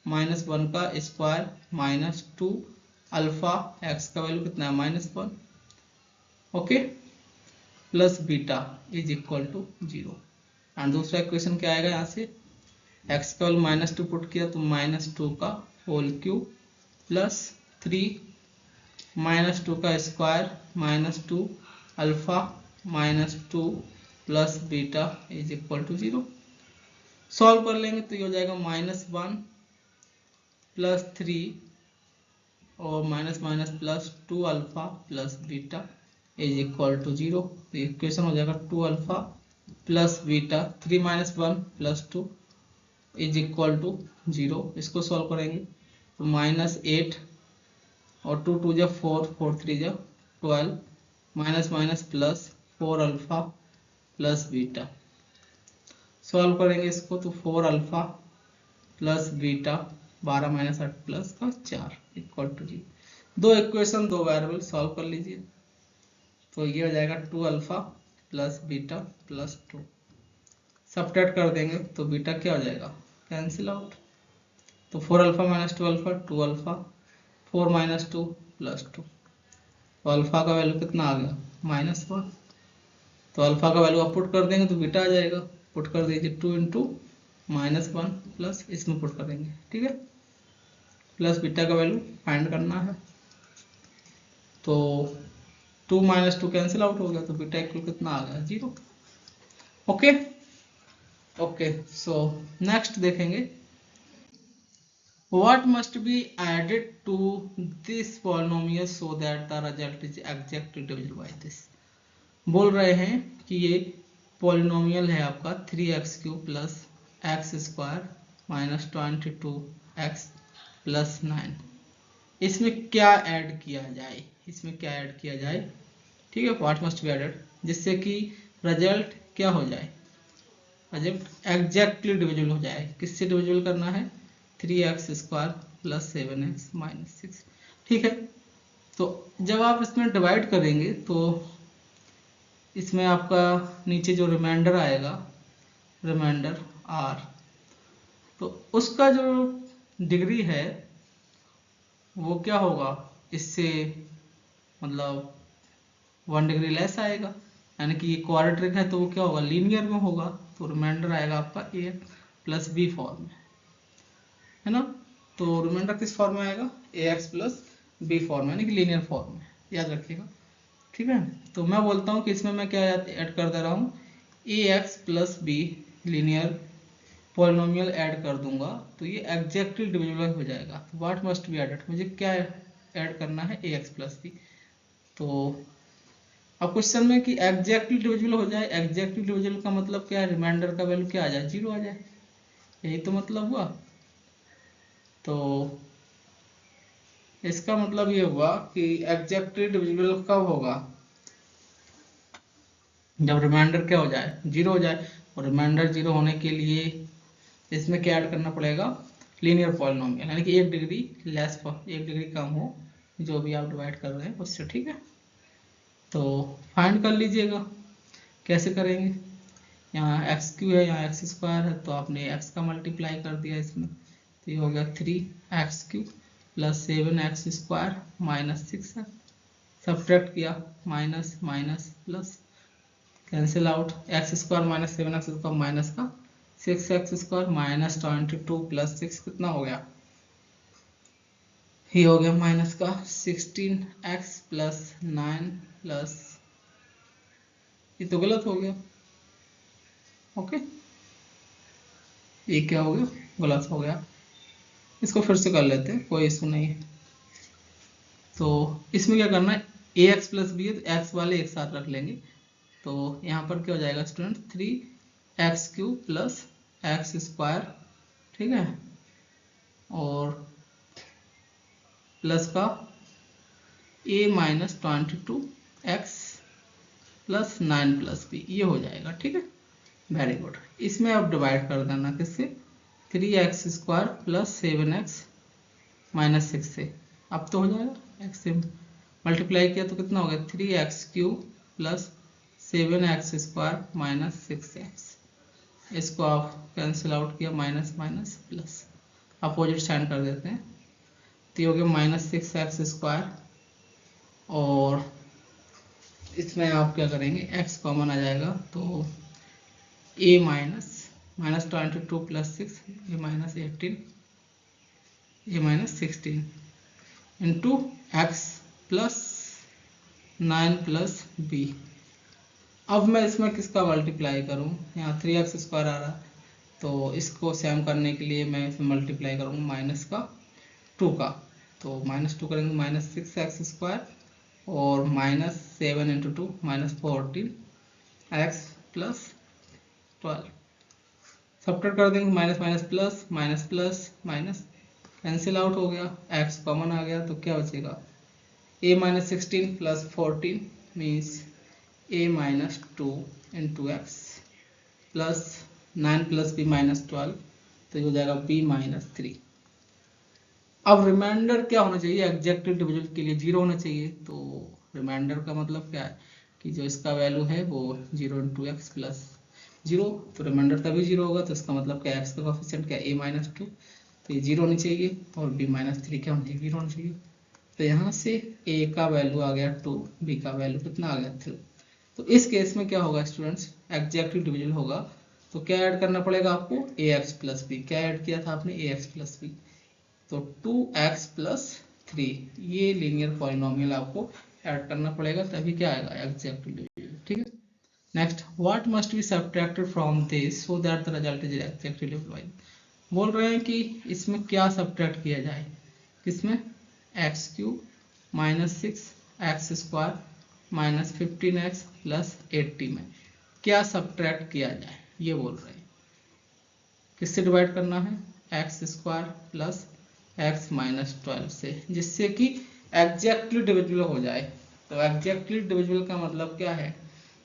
-1 का स्क्वायर -2 अल्फा एक्स का वैल्यू कितना है -1, okay, plus beta is equal to 0। And दूसरा इक्वेशन क्या आएगा यहाँ से, एक्स का वैल्यू -2 पुट किया तो -2 का होल क्यूब प्लस 3 -2 का square -2 alpha -2 plus beta is equal to 0। Solve कर लेंगे तो ये हो जाएगा -1 प्लस 3 और minus plus 2 alpha plus beta is equal to 0। तो इक्वेशन हो जाएगा 2 alpha plus beta 3 - 1 plus 2 is equal to 0। इसको सॉल्व करेंगे तो -8 और 2 2 जा 4 4 3 जा 12 minus plus 4 alpha plus beta. Solve करेंगे इसको तो 4 अल्फा प्लस बीटा 12 - 8 प्लस का 4 इक्वल टू 0। दो इक्वेशन दो वेरिएबल सॉल्व कर लीजिए तो ये हो जाएगा 2 alpha plus beta plus 2। Subtract कर देंगे तो बीटा क्या हो जाएगा, कैंसिल आउट। तो 4 अल्फा - 2 अल्फा 2 अल्फा 4 - 2 प्लस 2। तो अल्फा का वैल्यू कितना आ गया -1। तो अल्फा का वैल्यू आप पुट कर देंगे तो बीटा आ जाएगा। पुट कर दीजिए 2 × -1 प्लस इसमें पुट करेंगे, ठीक है, प्लस बीटा का वैल्यू फाइंड करना है। तो 2 - 2 कैंसिल आउट हो गया तो बीटा इक्वल कितना आ गया 0। ओके ओके, सो नेक्स्ट देखेंगे what must be added to this polynomial so that the result is exactly divisible by this। बोल रहे हैं कि ये पॉलिनोमियल है आपका 3x³ plus x square -22x plus 9। इसमें क्या ऐड किया जाए, इसमें क्या ऐड किया जाए, ठीक है, व्हाट मस्ट बी एडेड, जिससे कि रिजल्ट क्या हो जाए, रिजल्ट एग्जैक्टली डिविजिबल हो जाए। किससे डिविजिबल करना है, 3x² प्लस 7x माइनस 6, ठीक है। तो जब आप इसमें डिवाइड करेंगे तो इसमें आपका नीचे जो रिमाइंडर आएगा, रिमाइंडर r, तो उसका जो डिग्री है वो क्या होगा, इससे मतलब 1 डिग्री लेस आएगा, यानी कि ये क्वाड्रेटिक है तो वो क्या होगा, लीनियर में होगा। तो रिमाइंडर आएगा आपका a प्लस b फॉर्म में, है ना। तो रिमाइंडर किस फॉर्म में आएगा, ax प्लस b फॉर्म में, यानी कि लीनियर फॉर्म में, याद रखिएगा, ठीक है। तो मैं बोलता हूँ कि इसमें मैं क्या ऐड कर दे रहा हूँ, ax plus b linear polynomial add कर दूंगा तो ये एग्जैक्टली डिविजिबल हो जाएगा। तो व्हाट मस्ट बी एडेड, मुझे क्या ऐड करना है, ax प्लस b। तो अब क्वेश्चन में कि एग्जैक्टली डिविजिबल हो जाए, एग्जैक्टली डिविजिबल का मतलब क्या है, रिमाइंडर का वैल्यू क्या आ जाए, 0 आ जाए, यही तो मतलब हुआ। तो इसका मतलब ये हुआ कि एग्जैक्टली डिविजिबल कब होगा, जब रिमाइंडर क्या हो जाए, 0 हो जाए। और रिमाइंडर 0 होने के लिए इसमें क्या ऐड करना पड़ेगा, लीनियर पॉलिनोमियल, यानी कि 1 डिग्री लेस, 1 डिग्री कम हो जो भी आप डिवाइड कर रहे हैं उससे, ठीक है। तो फाइंड कर लीजिएगा, कैसे करेंगे, यहाँ x³ है, यहाँ x² है, तो आपने x का मल्टीप्लाई कर दिया इसमें, तो ये हो गया 3x³ plus 7x² minus 6x, subtract किया minus minus plus, cancel out, x² minus 7x² minus का 6x² माइनस 22 प्लस 6 कितना हो गया, ये हो गया माइनस का 16x प्लस 9 प्लस, ये तो गलत हो गया, ओके, ये क्या हो गया, गलत हो गया। इसको फिर से कर लेते हैं, कोई इशू नहीं है। तो इसमें क्या करना है, ax प्लस b है तो x वाले एक साथ रख लेंगे। तो यहाँ पर क्या हो जाएगा स्टूडेंट, 3x³ प्लस x², ठीक है, और प्लस का a minus 22x plus 9 plus b, ये हो जाएगा, ठीक है, वेरी गुड। इसमें अब डिवाइड कर देना किससे, 3x² प्लस 7x माइनस 6 से, अब तो हो जाएगा, x से मल्टीप्लाई किया तो कितना हो गया, 3x³ plus 7x² minus 6x, इसको आप कैंसिल आउट किया, minus minus plus, opposite sign कर देते हैं, तो ये हो गया -6x², और इसमें आप क्या करेंगे, x कॉमन आ जाएगा, तो a -22 + 6 a -18 a -16 into x plus 9 + b। अब मैं इसमें किसका मल्टीप्लाई करूं, यहाँ 3x² आ रहा, तो इसको सेम करने के लिए मैं इसमें मल्टीप्लाई करूंगा माइनस का 2 का, तो -2 करेंगे -6x² और -7 × 2 -14 x + 12। सब्ट्रैक्ट कर देंगे, minus minus plus minus plus minus cancel out हो गया, x कॉमन आ गया, तो क्या बचेगा, a -16 + 14 means a -2 × x plus 9 + b -12, तो ये हो जाएगा b -3। अब रिमाइंडर क्या होना चाहिए, एग्जैक्ट डिविजन के लिए 0 होना चाहिए, तो रिमाइंडर का मतलब क्या है कि जो इसका वैल्यू है वो 0 × x प्लस 0, तो रिमाइंडर तभी 0 होगा, तो इसका मतलब क्या है, x का कोफिशिएंट क्या है, a -2, तो ये 0 होनी चाहिए, और b -3 क्या होना चाहिए, 0 होना चाहिए। तो यहाँ से a का वैल्यू आ गया 2, b का वैल्यू कितना आ गया 3। तो इस केस में क्या होगा स्टूडेंट्स, एग्जैक्ट डिविजन होगा, तो क्या ऐड करना पड़ेगा आपको, ax + b। क्या ऐड किया था आपने, ax + b, तो 2x + 3, ये लीनियर पॉलिनोमियल आपको ऐड करना पड़ेगा, तभी क्या आएगा, एग्जैक्ट डिविजन। ठीक है, next, what must be subtracted from this so that the result is exactly divisible. बोल रहे हैं कि इसमें क्या सब्ट्रैक्ट किया जाए, किसमें, x³ -6x² -15x + 80 में क्या सब्ट्रैक्ट किया जाए, ये बोल रहे हैं। किससे डिवाइड करना है, x² + x -12 से, जिससे कि एग्जैक्टली डिविजिबल हो जाए। तो एग्जैक्टली डिविजिबल का मतलब क्या है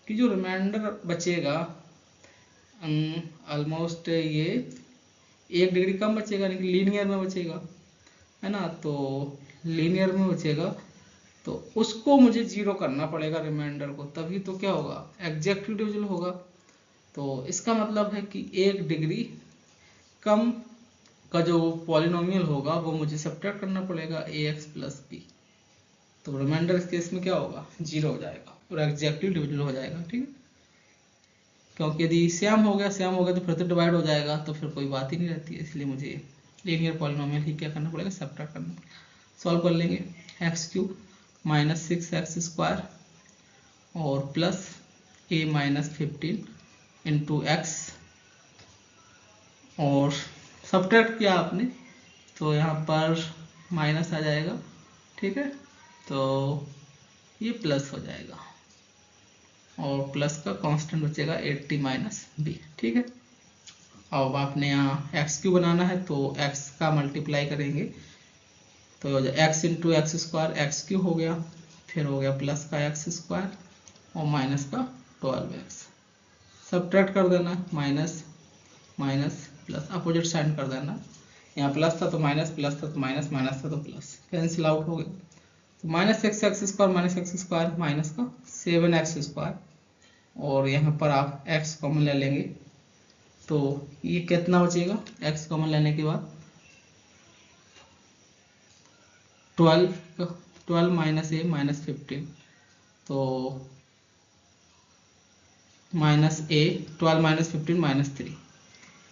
कि जो रिमाइंडर बचेगा ऑलमोस्ट ये 1 डिग्री कम बचेगा, यानी कि लीनियर में बचेगा, है ना, तो लीनियर में बचेगा, तो उसको मुझे 0 करना पड़ेगा रिमाइंडर को, तभी तो क्या होगा, एग्जैक्टली डिविजिबल होगा। तो इसका मतलब है कि 1 डिग्री कम का जो पॉलिनोमियल होगा वो मुझे सब्ट्रैक्ट करना पड़ेगा ax + b, तो रिमाइंडर इस केस में क्या होगा, 0 हो जाएगा और एग्जैक्टली डिविजिबल हो जाएगा। ठीक है, क्योंकि यदि सेम हो गया तो फिर तो डिवाइड हो जाएगा, तो फिर कोई बात ही नहीं रहती है, इसलिए मुझे लीनियर पॉलिनोमियल ही क्या करना पड़ेगा, सब्ट्रैक्ट करना पड़ेगा। सॉल्व कर लेंगे, x³ -6x² और प्लस a -15 × x, और सब्ट्रैक्ट किया आपने तो यहाँ पर माइनस आ जाएगा। ठीक है, तो ये प्लस हो जाएगा और प्लस का कांस्टेंट बचेगा 80 - b। ठीक है, अब आपने यहाँ x³ बनाना है तो x का मल्टीप्लाई करेंगे, तो x × x² x³ हो गया, फिर हो गया प्लस का x² और माइनस का 12x। सब्ट्रैक्ट कर देना, minus minus plus, opposite sign कर देना, यहाँ प्लस था तो माइनस, प्लस था तो माइनस, माइनस था तो प्लस, कैंसिल आउट हो गया, तो -6x² माइनस का 7x², और यहाँ पर आप x कॉमन ले लेंगे, तो ये कितना बचेगा, x कॉमन लेने के बाद 12 -a -15, तो -a 12 - 15 -3,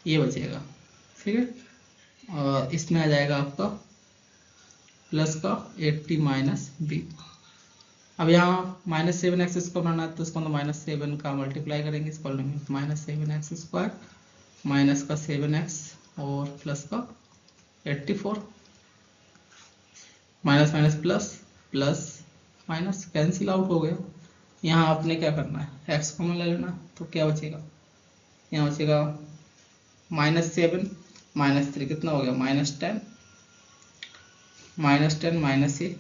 ये बचेगा। ठीक है, और इसमें आ जाएगा आपका प्लस का 80 - b। अब यहाँ -7x इसको बनाना है तो इसको तो -7 का मल्टीप्लाई करेंगे, इसको -7x² माइनस का 7x और प्लस का 84, minus minus plus, plus minus cancel out हो गया। यहाँ आपने क्या करना है, x कॉमन ले लेना, तो क्या बचेगा, यहाँ बचेगा -7 -3 कितना हो गया, -10 -a,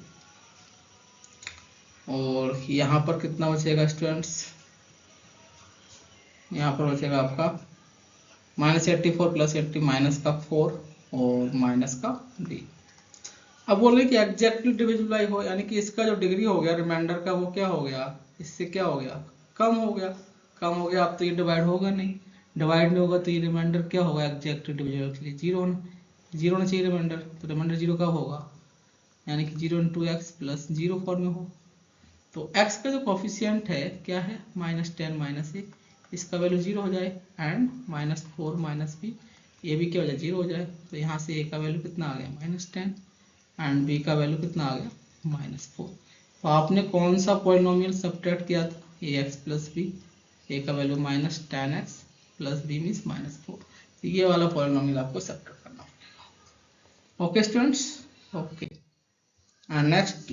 और यहाँ पर कितना बचेगा स्टूडेंट्स, यहाँ पर बचेगा आपका -84 + 80 माइनस का 4 और माइनस का d। अब बोल रहे कि एग्जैक्टली डिविजिबल हो, यानी कि इसका जो डिग्री हो गया रिमाइंडर का वो क्या हो गया, इससे क्या हो गया, कम हो गया, कम हो गया। अब तो ये डिवाइड होगा नहीं, डिवाइड नहीं होगा तो ये रिमाइंडर क्या होगा, एग्जैक्टली डिविजिबल के लिए 0 होना, जीरो होना चाहिए रिमाइंडर, तो रिमाइंडर जीरो कब होगा, यानी कि 0 into x plus zero form में हो। तो x का जो कॉफिशियंट है क्या है, -10 -a, इसका वैल्यू 0 हो जाए, एंड -4 -b, ये भी क्या हो जाए, 0 हो जाए। तो यहाँ से a का वैल्यू कितना आ गया, -10, एंड b का वैल्यू कितना आ गया, -4। तो आपने कौन सा पॉलिनोमियल सब्ट्रैक्ट किया था, ax प्लस b, a का value -10x plus b means -4। तो ये वाला पॉलिनोमियल आपको सब्ट्रैक्ट करना होगा। Okay students, okay. And next,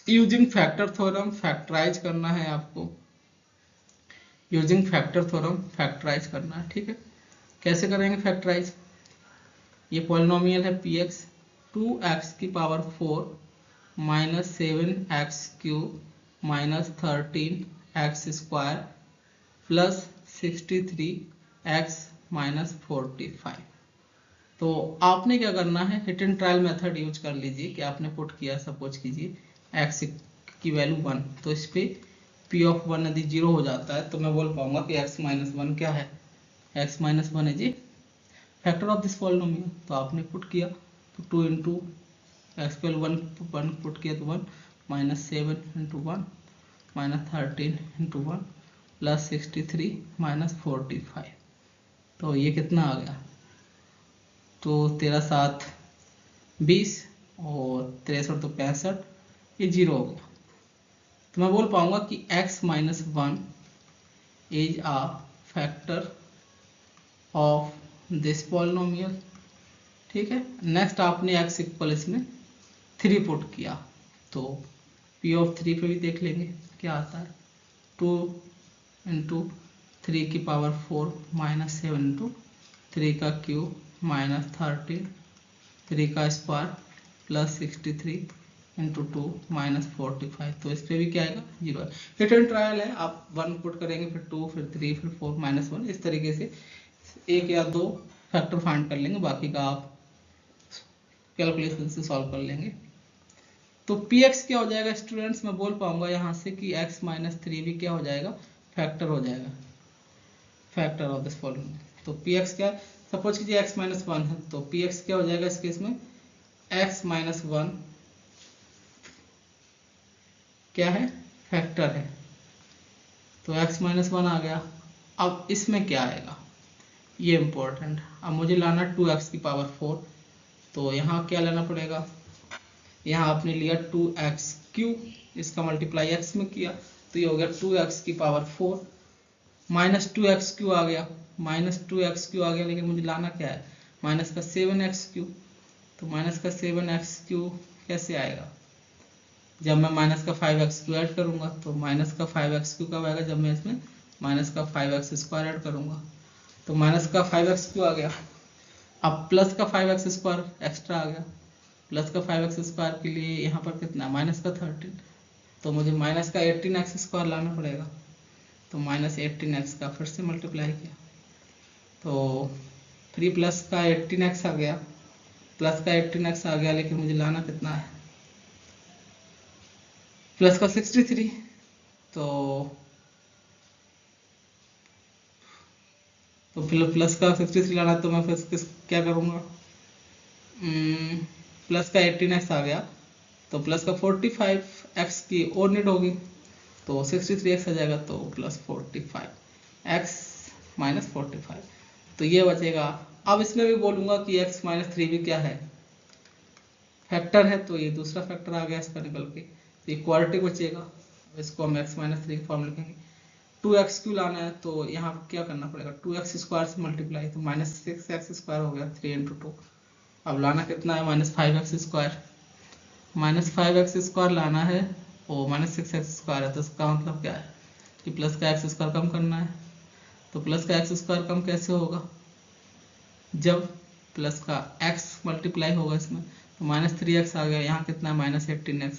using factor theorem factorize करना है आपको, यूजिंग फैक्टर थ्योरम फैक्टराइज करना है, ठीक है। कैसे करेंगे फैक्टराइज, ये पॉलिनोमियल है px, 2x की power 4 minus 7x cube minus 13x square plus 63x minus 45। तो आपने क्या करना है, hit and trial method use कर लीजिए कि आपने पुट किया, सपोज कीजिए x की वैल्यू 1, तो इस पे p ऑफ 1 यदि 0 हो जाता है तो मैं बोल पाऊंगा कि x माइनस 1 क्या है, x माइनस 1 है जी फैक्टर ऑफ दिस पॉलिनोमियल। तो आपने पुट किया, तो 2 इंटू एक्स वैल्यू 1 पुट किया तो 1, minus 7 into 1 minus 13 into 1 plus 63 minus 45। तो ये कितना आ गया, तो 13 7 20 और 63 तो 65, ये 0 हो गया। तो मैं बोल पाऊंगा कि x minus 1 is a factor of this polynomial, ठीक है। नेक्स्ट आपने x इक्वल इसमें 3 पुट किया, तो p ऑफ 3 पे भी देख लेंगे क्या आता है, 2 इंटू 3 की पावर 4 माइनस 7 इंटू 3 का क्यूब माइनस 13 3 का स्क्वायर प्लस 63 इंटू 2 माइनस 45। तो इस पर भी क्या आएगा, 0 है। हिट एंड ट्रायल है, आप 1 पुट करेंगे, फिर 2, फिर 3, फिर 4 माइनस 1, इस तरीके से एक या दो फैक्टर फाइंड कर लेंगे, बाकी का आप कैलकुलेशन से सॉल्व कर लेंगे। तो px क्या हो जाएगा स्टूडेंट्स, मैं बोल पाऊंगा यहाँ से कि x माइनस 3 भी क्या हो जाएगा, फैक्टर हो जाएगा, फैक्टर ऑफ दिस पॉलिनोमियल। तो px क्या है, सपोज कीजिए x माइनस 1 है, तो px क्या हो जाएगा इस केस में, x माइनस 1 क्या है, फैक्टर है। तो x माइनस 1 आ गया। अब इसमें क्या आएगा, ये इंपॉर्टेंट। अब मुझे लाना 2x की पावर 4, तो यहाँ क्या लेना पड़ेगा, यहाँ आपने लिया 2x क्यूब, इसका मल्टीप्लाई x में किया, तो ये हो गया 2x की पावर 4 माइनस 2x क्यू आ गया, माइनस 2x क्यू आ गया, लेकिन मुझे लाना क्या है, माइनस का 7x क्यू। तो माइनस का 7x क्यू कैसे आएगा, जब मैं माइनस का 5x क्यू ऐड करूंगा। तो माइनस का 5x क्यू कब आएगा, जब मैं इसमें माइनस का 5x स्क्वायर ऐड करूंगा। तो माइनस का 5x क्यू आ गया। अब प्लस का 5x स्क्वायर एक्स्ट्रा आ गया, प्लस का 5x स्क्वायर के लिए यहाँ पर कितना, माइनस का 13, तो मुझे माइनस का 18x स्क्वायर लाना पड़ेगा। तो माइनस 18x का फिर से मल्टीप्लाई किया, तो 3 प्लस का 18x आ गया, प्लस का 18x आ गया, लेकिन मुझे लाना कितना है, प्लस का 63। तो प्लस का 63 लाना, तो मैं फिर क्या करूँगा, प्लस का 18x आ गया, तो प्लस का 45x की और नीड होगी, तो 63x आ जाएगा, तो प्लस 45x माइनस 45, तो ये बचेगा। अब इसमें भी बोलूँगा कि x माइनस 3 भी क्या है, फैक्टर है, तो ये दूसरा फैक्टर आ गया इसका निकल के, तो इक्वालिटी बचेगा। इसको हम x माइनस 3 फॉर्म लिखेंगे। 2x क्यू लाना है, तो यहाँ क्या करना पड़ेगा, 2x स्क्वायर से मल्टीप्लाई, तो माइनस 6x स्क्वायर हो गया, 3 इंटू 2। अब लाना कितना है, minus 5x square, minus 5x square लाना है, और माइनस 6x स्क्वायर है, तो इसका मतलब क्या है कि प्लस का x स्क्वायर कम करना है। तो प्लस का x स्क्वायर कम कैसे होगा, जब प्लस का x मल्टीप्लाई होगा इसमें, तो माइनस 3x आ गया, यहाँ कितना है, माइनस 18x,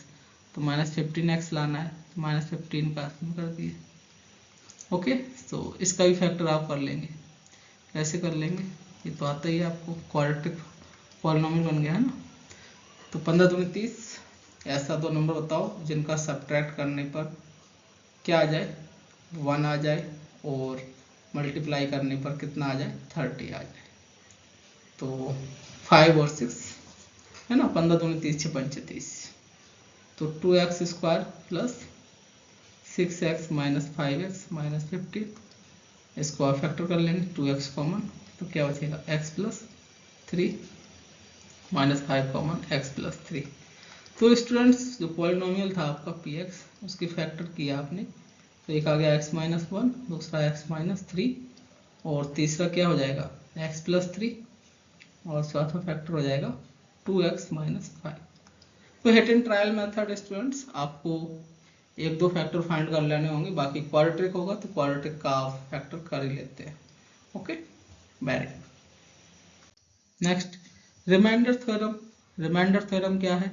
तो माइनस 15x लाना है, तो माइनस 15 का कर दिए। ओके, तो इसका भी फैक्टर आप कर लेंगे। कैसे कर लेंगे, ये तो आता ही है आपको, क्वाड्रेटिक पॉलिनोमियल बन गया है ना। तो 15 दूनी 30, ऐसा दो नंबर बताओ जिनका सब्ट्रैक्ट करने पर क्या आ जाए, 1 आ जाए, और मल्टीप्लाई करने पर कितना आ जाए, 30 आ जाए। तो 5 और 6 है ना, 15 दूनी 30 6 पंचे 30, तो 2x square plus 6x minus 5x minus 50, इसको आप फैक्टर कर लेंगे, 2x कॉमन, तो क्या बचेगा x plus 3 minus 5 common x plus 3। तो स्टूडेंट्स जो पॉलिनोमियल था आपका px, उसकी फैक्टर किया आपने, तो एक आ गया x माइनस 1, दूसरा x माइनस 3, और तीसरा क्या हो जाएगा x प्लस 3, और चौथा फैक्टर हो जाएगा 2x माइनस 5। तो hit and trial method students, आपको एक दो फैक्टर फाइंड कर लेने होंगे, बाकी क्वाड्रेटिक होगा तो क्वाड्रेटिक का आप फैक्टर कर ही लेते हैं। Okay, very next, remainder theorem. Remainder theorem क्या है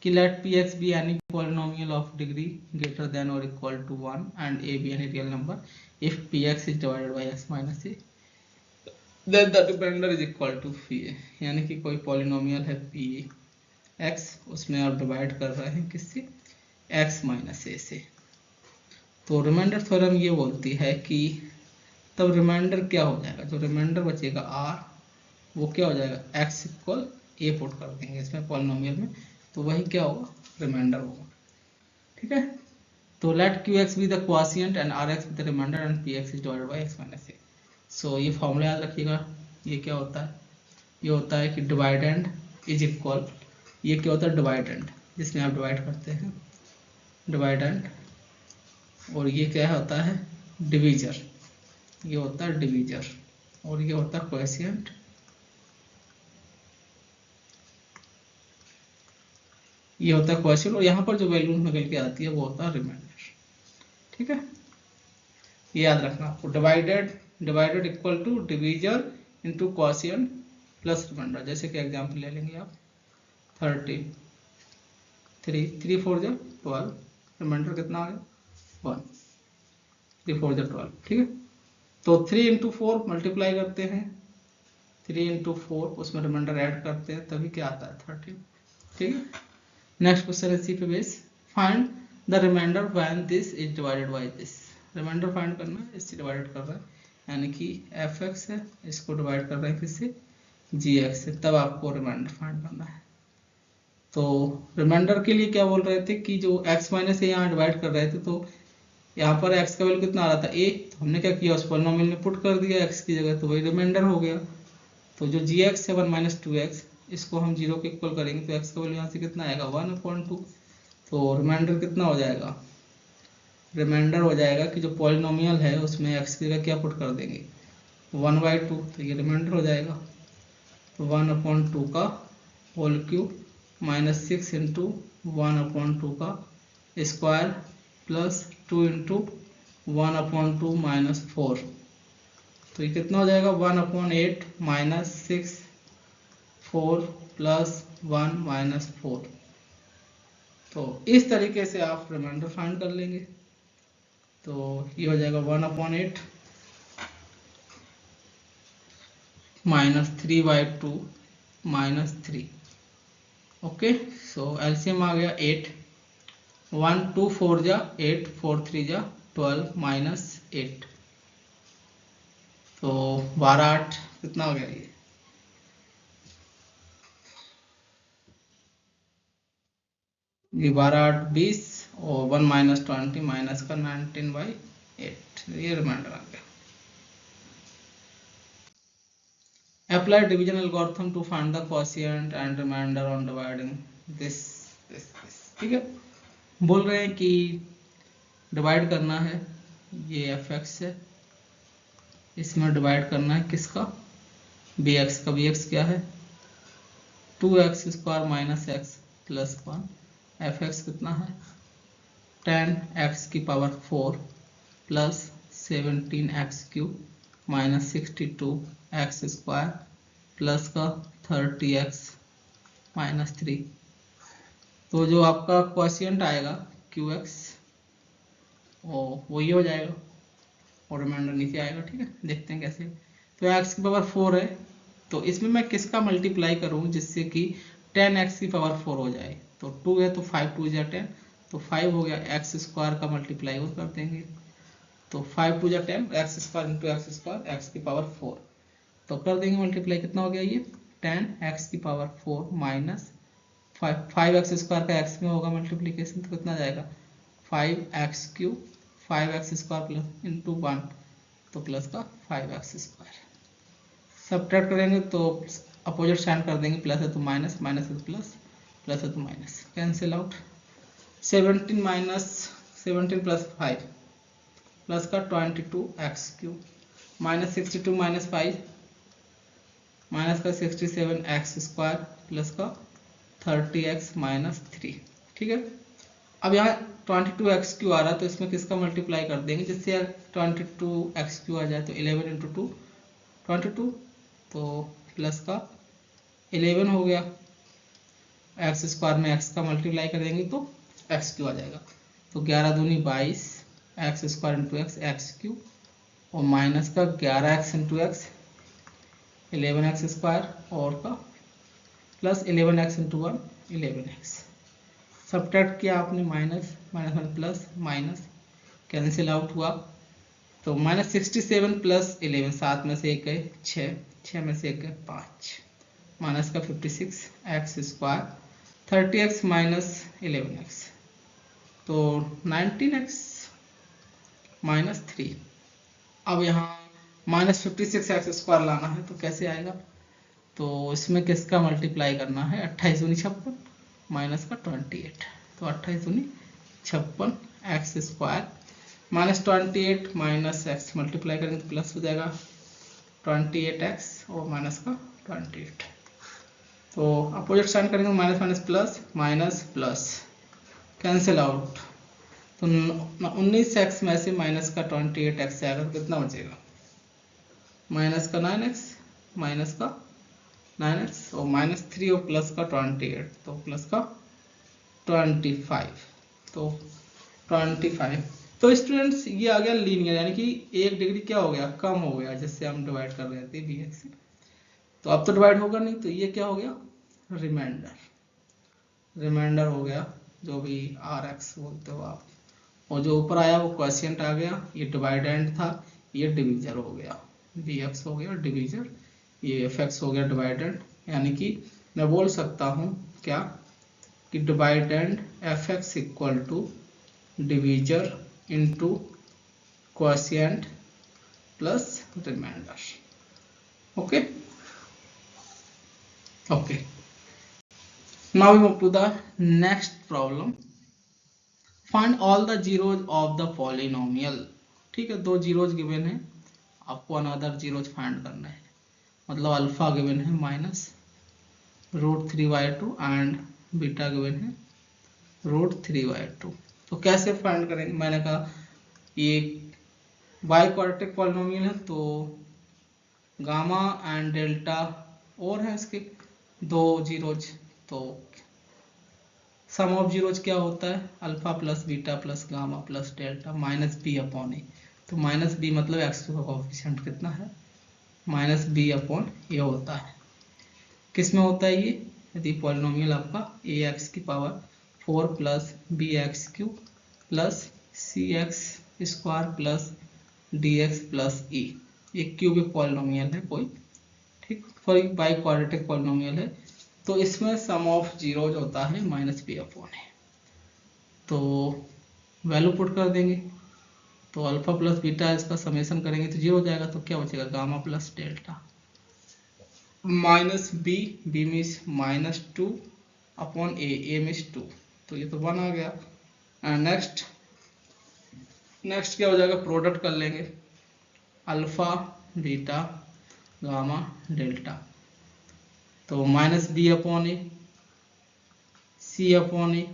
कि let px be any polynomial of degree greater than or equal to 1 and a be any real number if px is divided by x minus a then the remainder is equal to phi a। यानी कि कोई पॉलिनोमियल है px, उसमें आप डिवाइड कर रहे हैं किससे, x माइनस ए से, तो रिमाइंडर थ्योरम ये बोलती है कि तब रिमाइंडर क्या हो जाएगा, जो रिमाइंडर बचेगा r, वो क्या हो जाएगा x इक्वल a पुट कर देंगे इसमें पॉलिनोमियल में, तो वही क्या होगा रिमाइंडर होगा। ठीक है, तो let qx be the quotient and rx be the remainder and px is divided by x minus a। So ये फॉर्मूला याद रखिएगा, ये क्या होता है, ये होता है कि डिवाइडेंड इज इक्वल, ये क्या होता है डिवाइडेंड, जिसमें आप डिवाइड करते हैं डिवाइडेंड, और ये क्या होता है डिवीजर, ये होता है डिवीजर, और ये होता है क्वोशिएंट, ये होता है क्वोशिएंट, और यहाँ पर जो वैल्यू निकल के आती है वो होता है रिमाइंडर। ठीक है, ये याद रखना आपको, divided equal to divisor into quotient plus remainder. जैसे कि एग्जांपल ले लेंगे आप 13, 3 4 जा 12, रिमाइंडर कितना आ गया 1, 3 4 जा 12। ठीक है, तो 3 इंटू 4 मल्टीप्लाई करते हैं, 3 इंटू 4 उसमें रिमाइंडर ऐड करते हैं, तभी क्या आता है 13। ठीक है, नेक्स्ट क्वेश्चन इसी पे base, find the remainder when this is divided by this. Remainder find करना है, इससे डिवाइडेड कर रहा है, यानी कि fx है, इसको डिवाइड कर रहे हैं किससे gx से, तब आपको रिमाइंडर फाइंड करना है। तो रिमाइंडर के लिए क्या बोल रहे थे कि जो x माइनस ए यहाँ डिवाइड कर रहे थे, तो यहाँ पर x का वैल्यू कितना आ रहा था a, तो हमने क्या किया उस पॉलिनोमियल में पुट कर दिया x की जगह, तो वही रिमाइंडर हो गया। तो जो gx है 1 माइनस 2x, इसको हम 0 के इक्वल करेंगे, तो x का वैल्यू यहाँ से कितना आएगा 1/2, तो रिमाइंडर कितना हो जाएगा, रिमाइंडर हो जाएगा कि जो पॉलिनोमियल है उसमें x की जगह क्या पुट कर देंगे 1/2, तो ये रिमाइंडर हो जाएगा, तो 1/2 का होल क्यूब माइनस 6 इंटू 1/2 का स्क्वायर प्लस 2 इंटू 1/2 माइनस 4, तो ये कितना हो जाएगा 1/8 माइनस 6 4 प्लस 1 माइनस 4। तो इस तरीके से आप रिमाइंडर फाइंड कर लेंगे, तो ये हो जाएगा 1/8 माइनस 3/2 माइनस 3। ओके, सो एलसीएम आ गया 8, 1 2 4 जा 8, 4 3 जा 12 माइनस 8, तो 12 8 कितना हो गया ये 12 8 20, और 1 माइनस 20 माइनस का 19/8, ये रिमाइंडर आ गया। Apply division algorithm to find the quotient and remainder on dividing this। ठीक है, बोल रहे हैं कि डिवाइड करना है, ये fx है, इसमें डिवाइड करना है किसका bx का, bx क्या है 2x square minus x plus 1, fx कितना है 10x की power 4 plus 17x cube minus 62x square plus का 30x माइनस 3। तो जो आपका क्वोशिएंट आएगा qx वो ये हो जाएगा, और रिमाइंडर नीचे आएगा। ठीक है, देखते हैं कैसे। तो x की पावर 4 है, तो इसमें मैं किसका मल्टीप्लाई करूं जिससे कि 10x की पावर 4 हो जाए, तो 2 है तो 5 2 जा 10, तो 5 हो गया, x स्क्वायर का मल्टीप्लाई और कर देंगे, तो 5 2 जा 10, x square into x square x की पावर 4, तो कर देंगे मल्टीप्लाई, कितना हो गया ये 10x की पावर 4 माइनस 5x स्क्वायर का x में होगा मल्टीप्लीकेशन, तो कितना जाएगा 5x cube 5x square plus into 1 तो प्लस का 5x स्क्वायर। सब्ट्रैक्ट करेंगे तो अपोजिट साइन कर देंगे, प्लस है तो माइनस, माइनस है तो प्लस, प्लस है तो minus, cancel out. 17 minus 17 plus 5 plus का 22x cube minus 62 minus 5 minus का 67x स्क्वायर प्लस का 30x माइनस 3। ठीक है, अब यहाँ 22x क्यू आ रहा है तो इसमें किसका मल्टीप्लाई कर देंगे, जिससे 22x क्यू आ जाए तो 11 इंटू 2 22, तो प्लस का 11 हो गया, एक्स स्क्वायर में x का मल्टीप्लाई कर देंगे तो x क्यू आ जाएगा, तो 11 दूनी 22 x square into x Q और माइनस का 11x into x 11x square और का plus 11x into 1 11x। Subtract किया आपने, minus minus minus plus minus cancel out हुआ, तो माइनस 67 प्लस 11 7 में से 1 है 6, 6 में से 1 है 5 माइनस का 56 x square 30x minus 11x तो 19x माइनस 3। अब यहाँ माइनस 56 एक्स स्क्वायर लाना है तो कैसे आएगा, तो इसमें किसका मल्टीप्लाई करना है 28 दूनी 56 माइनस का 28, तो 28 दूनी 56 x square minus 28 minus x multiply करेंगे तो प्लस हो जाएगा 28x और माइनस का 28, तो अपोजिट साइन करेंगे minus minus plus minus plus cancel out, तो 19x में से माइनस का 28x आएगा तो कितना बचेगा माइनस का 9x माइनस का 9x और माइनस 3 और प्लस का 28 तो प्लस का 25, तो 25। तो स्टूडेंट्स ये आ गया लीनियर, यानी कि 1 डिग्री क्या हो गया कम हो गया, जिससे हम डिवाइड कर रहे थे bx से, तो अब तो डिवाइड होगा नहीं, तो ये क्या हो गया रिमाइंडर, रिमाइंडर हो गया जो भी rx बोलते हो आप, और जो ऊपर आया वो क्वोशिएंट आ गया, ये डिवाइडेंड था, ये डिवीजर हो गया, bx हो गया डिवीजर, ये fx हो गया डिवाइडेंड, यानी कि मैं बोल सकता हूँ क्या कि dividend fx equal to divisor into quotient plus remainder. Okay okay, now we move to the next problem, find all the zeros of the polynomial. ठीक है, 2 जीरोज गिवन है, आपको अनदर जीरोज फाइंड करना है, मतलब अल्फा गिवन है माइनस √3/2 एंड बीटा गिवन है √3/2। तो कैसे फाइंड करेंगे, मैंने कहा ये बाई क्वाड्रेटिक पॉलिनोमियल है तो गामा एंड डेल्टा और है इसके 2 जीरोज, तो सम ऑफ जीरोज क्या होता है alpha plus beta plus gamma plus delta minus b upon a, तो माइनस बी मतलब एक्स का कोएफिशिएंट कितना है माइनस बी अपॉन ए होता है। किस में होता है ये, यदि पॉलिनोमियल आपका ए एक्स की power 4 plus B x cube plus सी x square plus d x plus e, ये क्यूबिक पॉलिनोमियल है कोई, ठीक, सॉरी बाई क्वाड्रेटिक पॉलिनोमियल है, तो इसमें सम ऑफ जीरोज होता है माइनस बी अपॉन ए, तो वैल्यू पुट कर देंगे, तो अल्फा प्लस बीटा इसका समेशन करेंगे तो 0 हो जाएगा, तो क्या बचेगा gamma plus delta minus b, b means minus 2 upon a means 2, तो ये तो 1 आ गया। एंड नेक्स्ट क्या हो जाएगा, प्रोडक्ट कर लेंगे अल्फा बीटा गामा डेल्टा, तो minus b upon a c upon a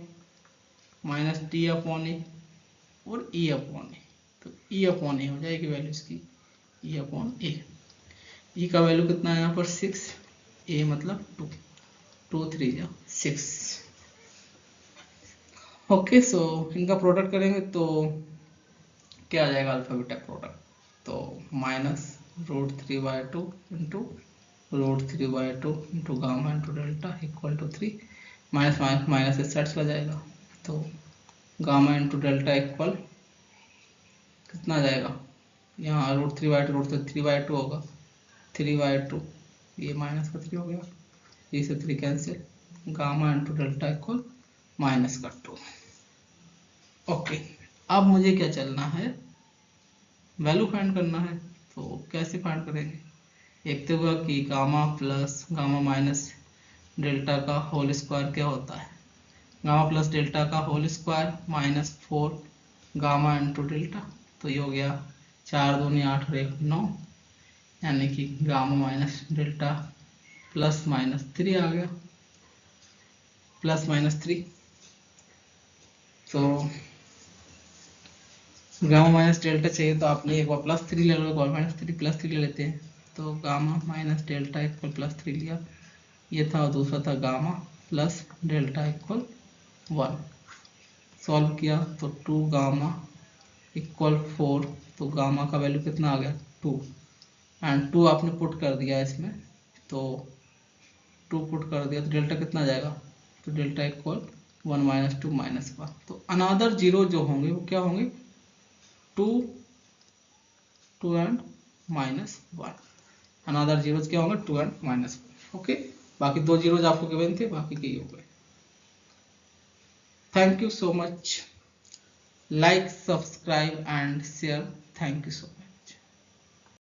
minus d upon ए और ई अपॉन ए, तो ई अपॉन ए हो जाएगी वैल्यू इसकी, ई अपॉन ए, ई का वैल्यू कितना है यहाँ पर 6, ए मतलब 2, 2 3 जा 6। ओके, सो इनका प्रोडक्ट करेंगे तो क्या आ जाएगा अल्फा बीटा प्रोडक्ट, तो minus √3/2 into √3/2 into gamma into delta equal to 3, minus minus minus इस साइड चला जाएगा, तो गामा इंटू डेल्टा इक्वल कितना आ जाएगा, यहाँ √3/2 √3/2 होगा 3/2, ये माइनस का 3 हो गया, 3 से 3 cancel, gamma into delta equal -2। Okay, अब मुझे क्या चलना है, वैल्यू फाइंड करना है। तो कैसे फाइंड करेंगे, एक तो हुआ कि gamma plus gamma minus delta का होल स्क्वायर क्या होता है, गामा प्लस डेल्टा का whole square -4 gamma into delta. तो ये हो गया 4 दूनी 8 और 1 9, यानी कि गामा माइनस डेल्टा प्लस -3 आ गया, प्लस -3। तो गामा माइनस डेल्टा चाहिए तो आपने एक बार +3 ले लो, एक बार -3 +3 ले लेते हैं। तो गामा माइनस डेल्टा इक्वल +3 लिया, ये था, और दूसरा था gamma plus delta equal 1। Solve किया तो 2 गामा इक्वल 4, तो गामा का वैल्यू कितना आ गया 2, एंड 2 आपने पुट कर दिया इसमें, तो 2 पुट कर दिया तो डेल्टा कितना आ जाएगा, तो डेल्टा इक्वल 1 - 2 -1। तो अनदर जीरो जो होंगे वो क्या होंगे, 2 एंड -1। अनदर जीरोज क्या होंगे, 2 एंड -1। ओके, बाकी 2 जीरोज आपको गिवन थे, बाकी के हो गए। Thank you so much, like, subscribe and share. Thank you so much.